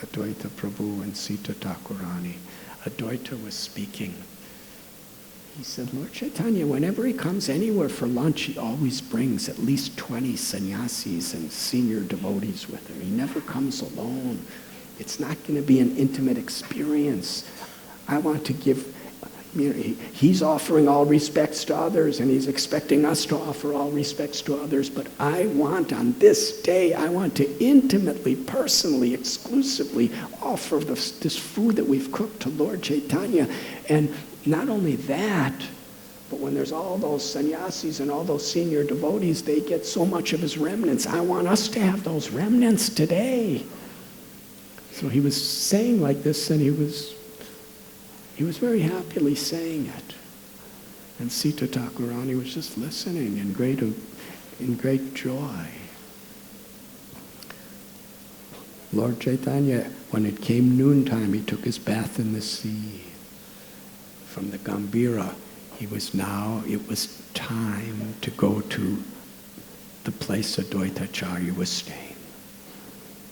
Advaita Prabhu and Sita Thakurani, Advaita was speaking. He said, "Lord Chaitanya, whenever he comes anywhere for lunch, he always brings at least 20 sannyasis and senior devotees with him. He never comes alone. It's not going to be an intimate experience. I want to give, he's offering all respects to others, and he's expecting us to offer all respects to others, but I want on this day, I want to intimately, personally, exclusively offer this food that we've cooked to Lord Chaitanya." And not only that, but when there's all those sannyasis and all those senior devotees, they get so much of his remnants. I want us to have those remnants today. So he was saying like this, and he was very happily saying it. And Sita Thakurani was just listening in great joy. Lord Chaitanya, when it came noontime, he took his bath in the sea. From the Gambhira, it was time to go to the place Advaita Acharya was staying,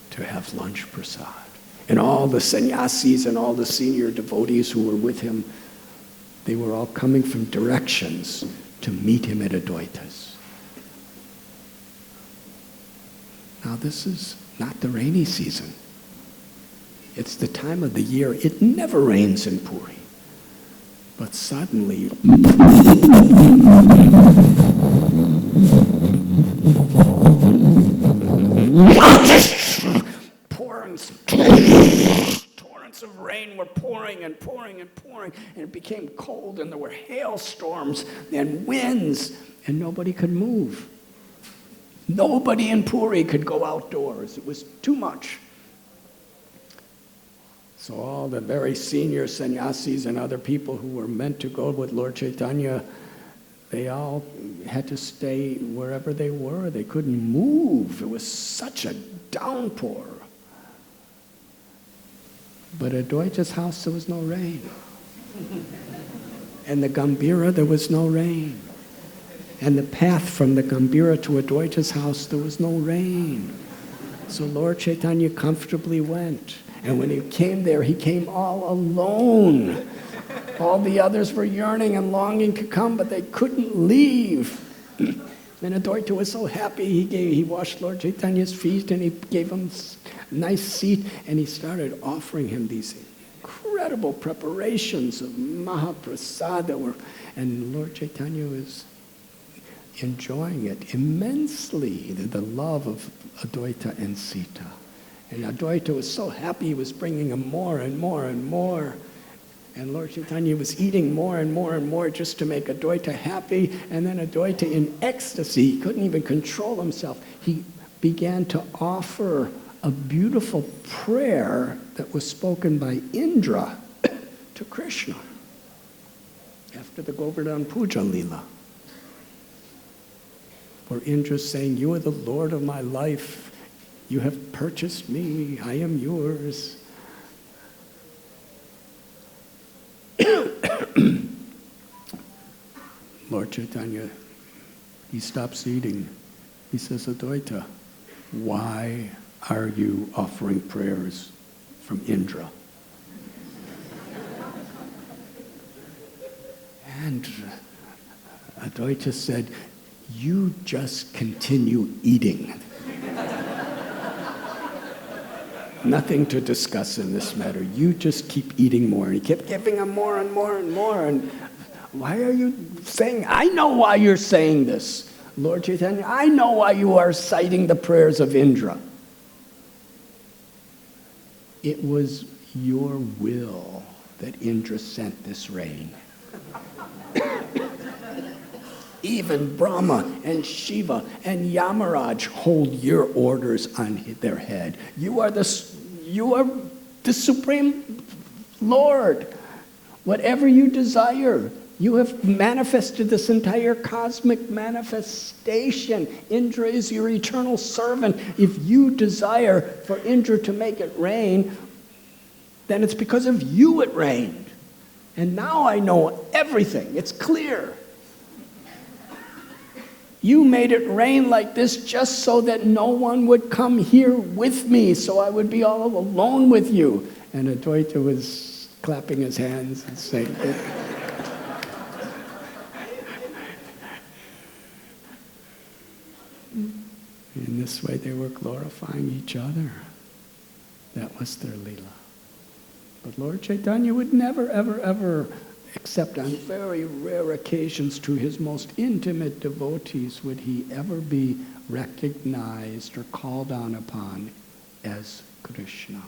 to have lunch prasad. And all the sannyasis and all the senior devotees who were with him, they were all coming from directions to meet him at Advaita's. Now this is not the rainy season. It's the time of the year. It never rains in Puri. But suddenly, torrents of rain were and pouring and pouring, and it became cold, and there were hailstorms and winds, and nobody could move. Nobody in Puri could go outdoors. It was too much. So all the very senior sannyasis and other people who were meant to go with Lord Chaitanya, they all had to stay wherever they were. They couldn't move. It was such a downpour. But at Advaita's house, there was no rain. And the Gambhira, there was no rain. And the path from the Gambhira to Advaita's house, there was no rain. So Lord Chaitanya comfortably went. And when he came there, he came all alone. All the others were yearning and longing to come, but they couldn't leave. And Advaita was so happy, he washed Lord Chaitanya's feet, and he gave him a nice seat, and he started offering him these incredible preparations of Mahaprasad that were, and Lord Chaitanya was enjoying it immensely, the love of Advaita and Sita. And Advaita was so happy, he was bringing him more and more and more. And Lord Chaitanya was eating more and more and more just to make Advaita happy. And then Advaita, in ecstasy, he couldn't even control himself. He began to offer a beautiful prayer that was spoken by Indra to Krishna after the Govardhan Puja Lila, where Indra's saying, "You are the Lord of my life. You have purchased me. I am yours." Lord Chaitanya, he stops eating. He says, "Advaita, why are you offering prayers from Indra?" And Advaita said, "You just continue eating. Nothing to discuss in this matter. You just keep eating more." And he kept giving him more and more and more. And why are you saying, I know why you're saying this, Lord Chaitanya. I know why you are citing the prayers of Indra. It was your will that Indra sent this rain. Even Brahma and Shiva and Yamaraj hold your orders on their head. You are the Supreme Lord. Whatever you desire, you have manifested this entire cosmic manifestation. Indra is your eternal servant. If you desire for Indra to make it rain, then it's because of you it rained. And now I know everything. It's clear. You made it rain like this just so that no one would come here with me, so I would be all alone with you. And Advaita was clapping his hands and saying, in this way they were glorifying each other. That was their Leela. But Lord Chaitanya would never, ever, ever, except on very rare occasions to his most intimate devotees, would he ever be recognized or called on upon as Krishna.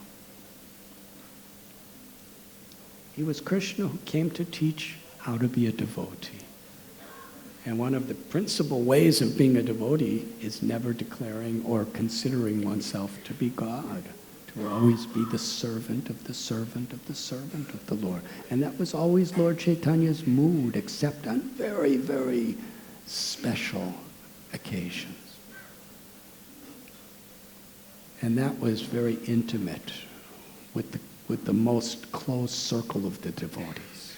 He was Krishna who came to teach how to be a devotee. And one of the principal ways of being a devotee is never declaring or considering oneself to be God, to always be the servant of the servant of the servant of the Lord. And that was always Lord Chaitanya's mood, except on very, very special occasions. And that was very intimate with the most close circle of the devotees,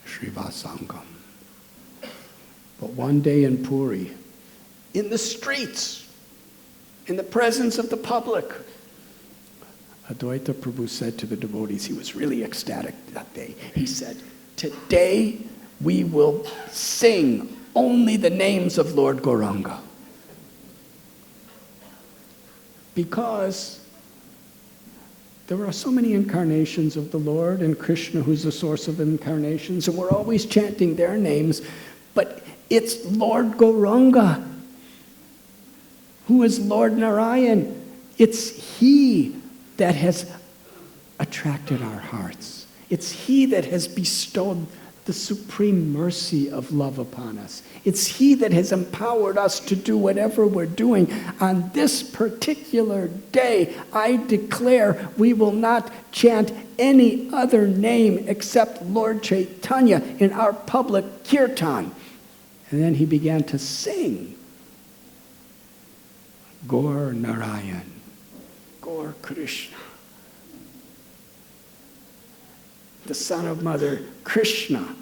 Srivasangam. But one day in Puri, in the streets, in the presence of the public, Advaita Prabhu said to the devotees, he was really ecstatic that day. He said, "Today we will sing only the names of Lord Gauranga." Because there are so many incarnations of the Lord, and Krishna, who's the source of incarnations, and we're always chanting their names, but it's Lord Gauranga, who is Lord Narayan. It's he that has attracted our hearts. It's He that has bestowed the supreme mercy of love upon us. It's He that has empowered us to do whatever we're doing. On this particular day, I declare we will not chant any other name except Lord Chaitanya in our public kirtan. And then he began to sing. Gaur Narayan, Gaur Krishna. The son of Mother Krishna,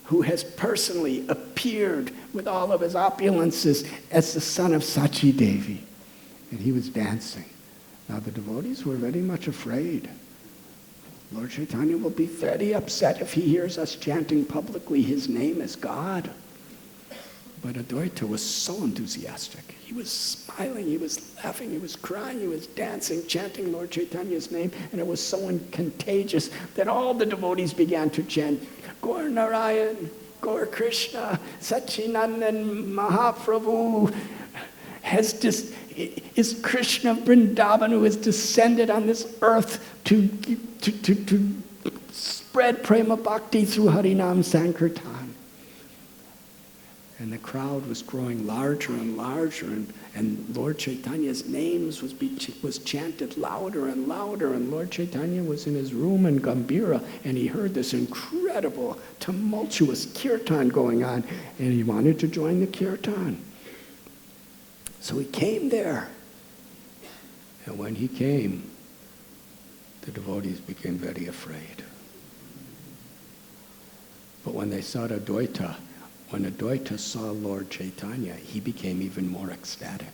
who has personally appeared with all of his opulences as the son of Sachi Devi. And he was dancing. Now the devotees were very much afraid. Lord Chaitanya will be very upset if he hears us chanting publicly his name as God. But Advaita was so enthusiastic. He was smiling, he was laughing, he was crying, he was dancing, chanting Lord Chaitanya's name, and it was so contagious that all the devotees began to chant, Gaur Narayan, Gaur Krishna, Satchidanand Mahaprabhu is Krishna Vrindavan, who has descended on this earth to spread prema bhakti through Harinam Sankirtan. And the crowd was growing larger and larger, and Lord Chaitanya's names was chanted louder and louder, and Lord Chaitanya was in his room in Gambhira, and he heard this incredible, tumultuous kirtan going on, and he wanted to join the kirtan. So he came there. And when he came, the devotees became very afraid. But when they saw Advaita, when Advaita saw Lord Chaitanya, he became even more ecstatic.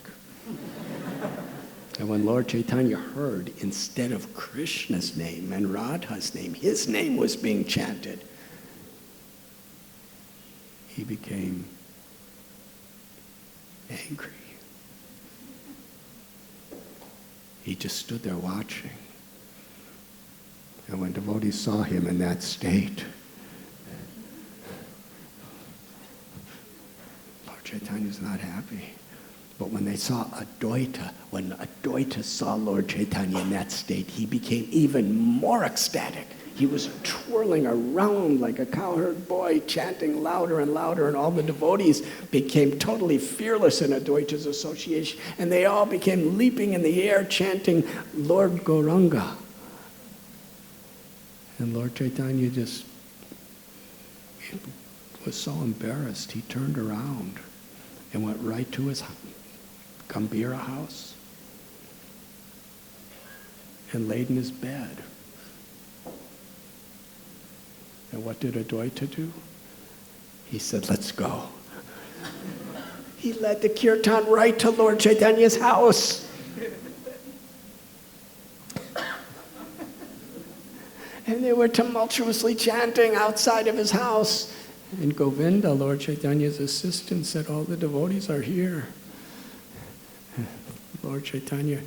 And when Lord Chaitanya heard, instead of Krishna's name and Radha's name, his name was being chanted, he became angry. He just stood there watching. And when devotees saw him in that state, Chaitanya's not happy. But when they saw Advaita, when Advaita saw Lord Chaitanya in that state, he became even more ecstatic. He was twirling around like a cowherd boy, chanting louder and louder, and all the devotees became totally fearless in Advaita's association, and they all became leaping in the air, chanting Lord Gauranga. And Lord Chaitanya just was so embarrassed, he turned around and went right to his Gambhira house and laid in his bed. And what did Advaita do? He said, let's go. He led the kirtan right to Lord Chaitanya's house. And they were tumultuously chanting outside of his house. And Govinda, Lord Chaitanya's assistant, said, all the devotees are here. Lord Chaitanya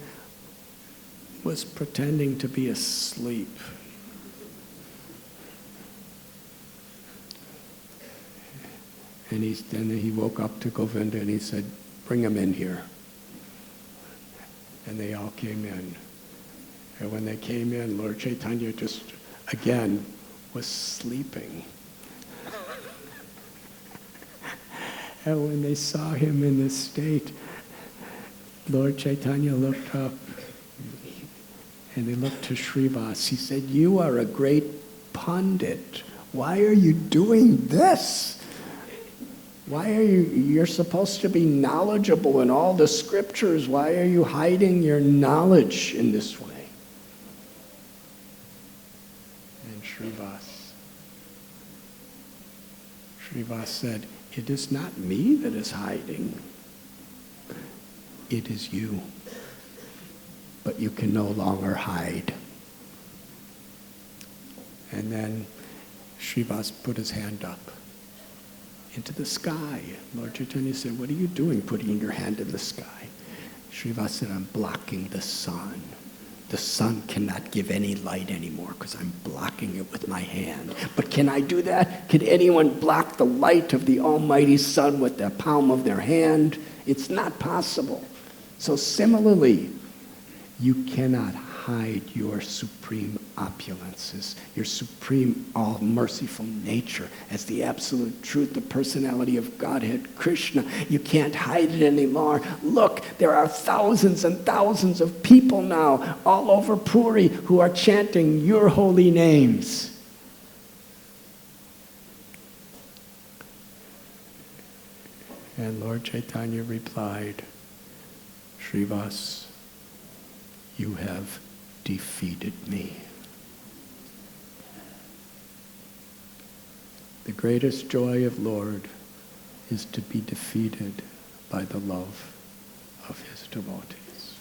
was pretending to be asleep. And then he woke up to Govinda and he said, bring him in here. And they all came in. And when they came in, Lord Chaitanya just, again, was sleeping. And when they saw him in this state, Lord Chaitanya looked up and they looked to Srivas. He said, you are a great pundit. Why are you doing this? Why are you're supposed to be knowledgeable in all the scriptures. Why are you hiding your knowledge in this way? And Srivas said, it is not me that is hiding. It is you. But you can no longer hide. And then Srivas put his hand up into the sky. Lord Chaitanya said, what are you doing putting your hand in the sky? Srivas said, I'm blocking the sun. The sun cannot give any light anymore because I'm blocking it with my hand. But can I do that? Can anyone block the light of the almighty sun with the palm of their hand? It's not possible. So similarly, you cannot hide your supreme opulence, as your supreme, all-merciful nature, as the absolute truth, the personality of Godhead, Krishna. You can't hide it anymore. Look, there are thousands and thousands of people now all over Puri who are chanting your holy names. And Lord Chaitanya replied, Srivas, you have defeated me. The greatest joy of Lord is to be defeated by the love of his devotees.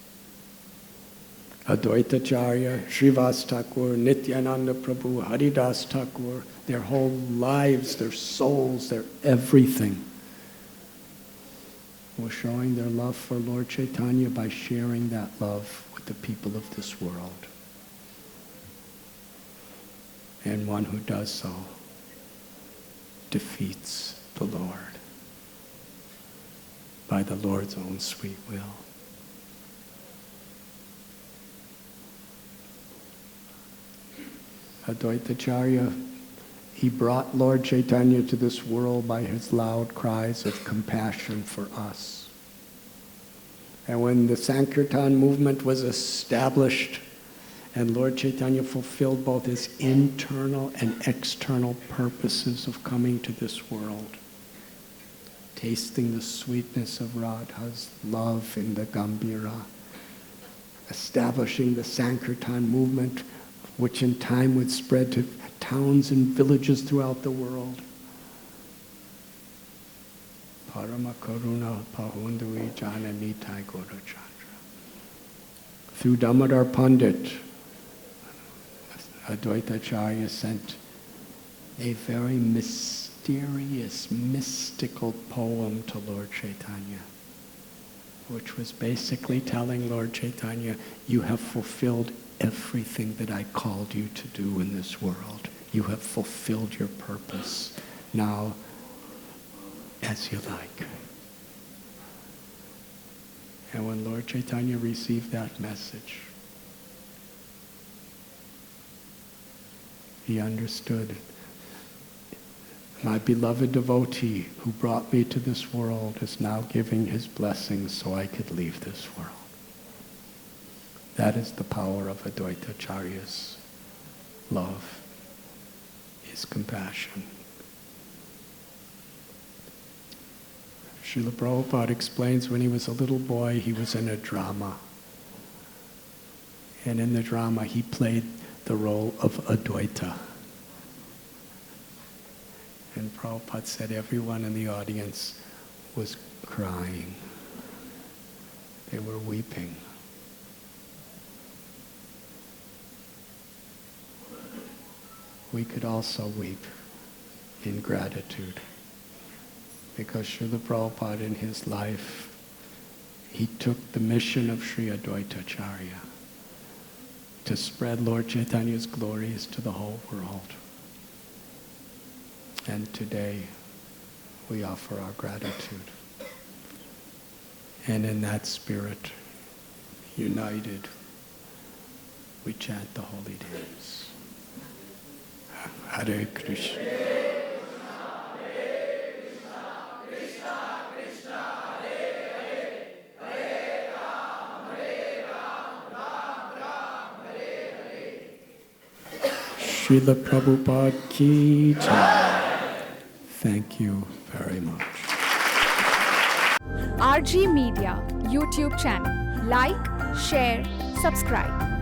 Advaita Acharya, Srivas Thakur, Nityananda Prabhu, Haridas Thakur, their whole lives, their souls, their everything were showing their love for Lord Chaitanya by sharing that love with the people of this world. And one who does so defeats the Lord by the Lord's own sweet will. Advaita Acharya, he brought Lord Chaitanya to this world by his loud cries of compassion for us. And when the Sankirtan movement was established and Lord Chaitanya fulfilled both his internal and external purposes of coming to this world, tasting the sweetness of Radha's love in the Gambhira, establishing the Sankirtan movement, which in time would spread to towns and villages throughout the world. Parama Karuna Pahundui Jananitai Gaurachandra. Through Damodar Pandit, Advaita Acharya sent a very mysterious, mystical poem to Lord Chaitanya, which was basically telling Lord Chaitanya, you have fulfilled everything that I called you to do in this world. You have fulfilled your purpose. Now, as you like. And when Lord Chaitanya received that message, he understood, my beloved devotee who brought me to this world is now giving his blessings so I could leave this world. That is the power of Advaita Acharya's love, his compassion. Srila Prabhupada explains when he was a little boy, he was in a drama. And in the drama, he played the role of Advaita. And Prabhupada said everyone in the audience was crying. They were weeping. We could also weep in gratitude because Srila Prabhupada in his life, he took the mission of Sri Advaita Acharya to spread Lord Chaitanya's glories to the whole world. And today, we offer our gratitude. And in that spirit, united, we chant the holy names. Hare Krishna. Srila Prabhupada ki jai. Thank you very much. RG Media YouTube channel. Like, share, subscribe.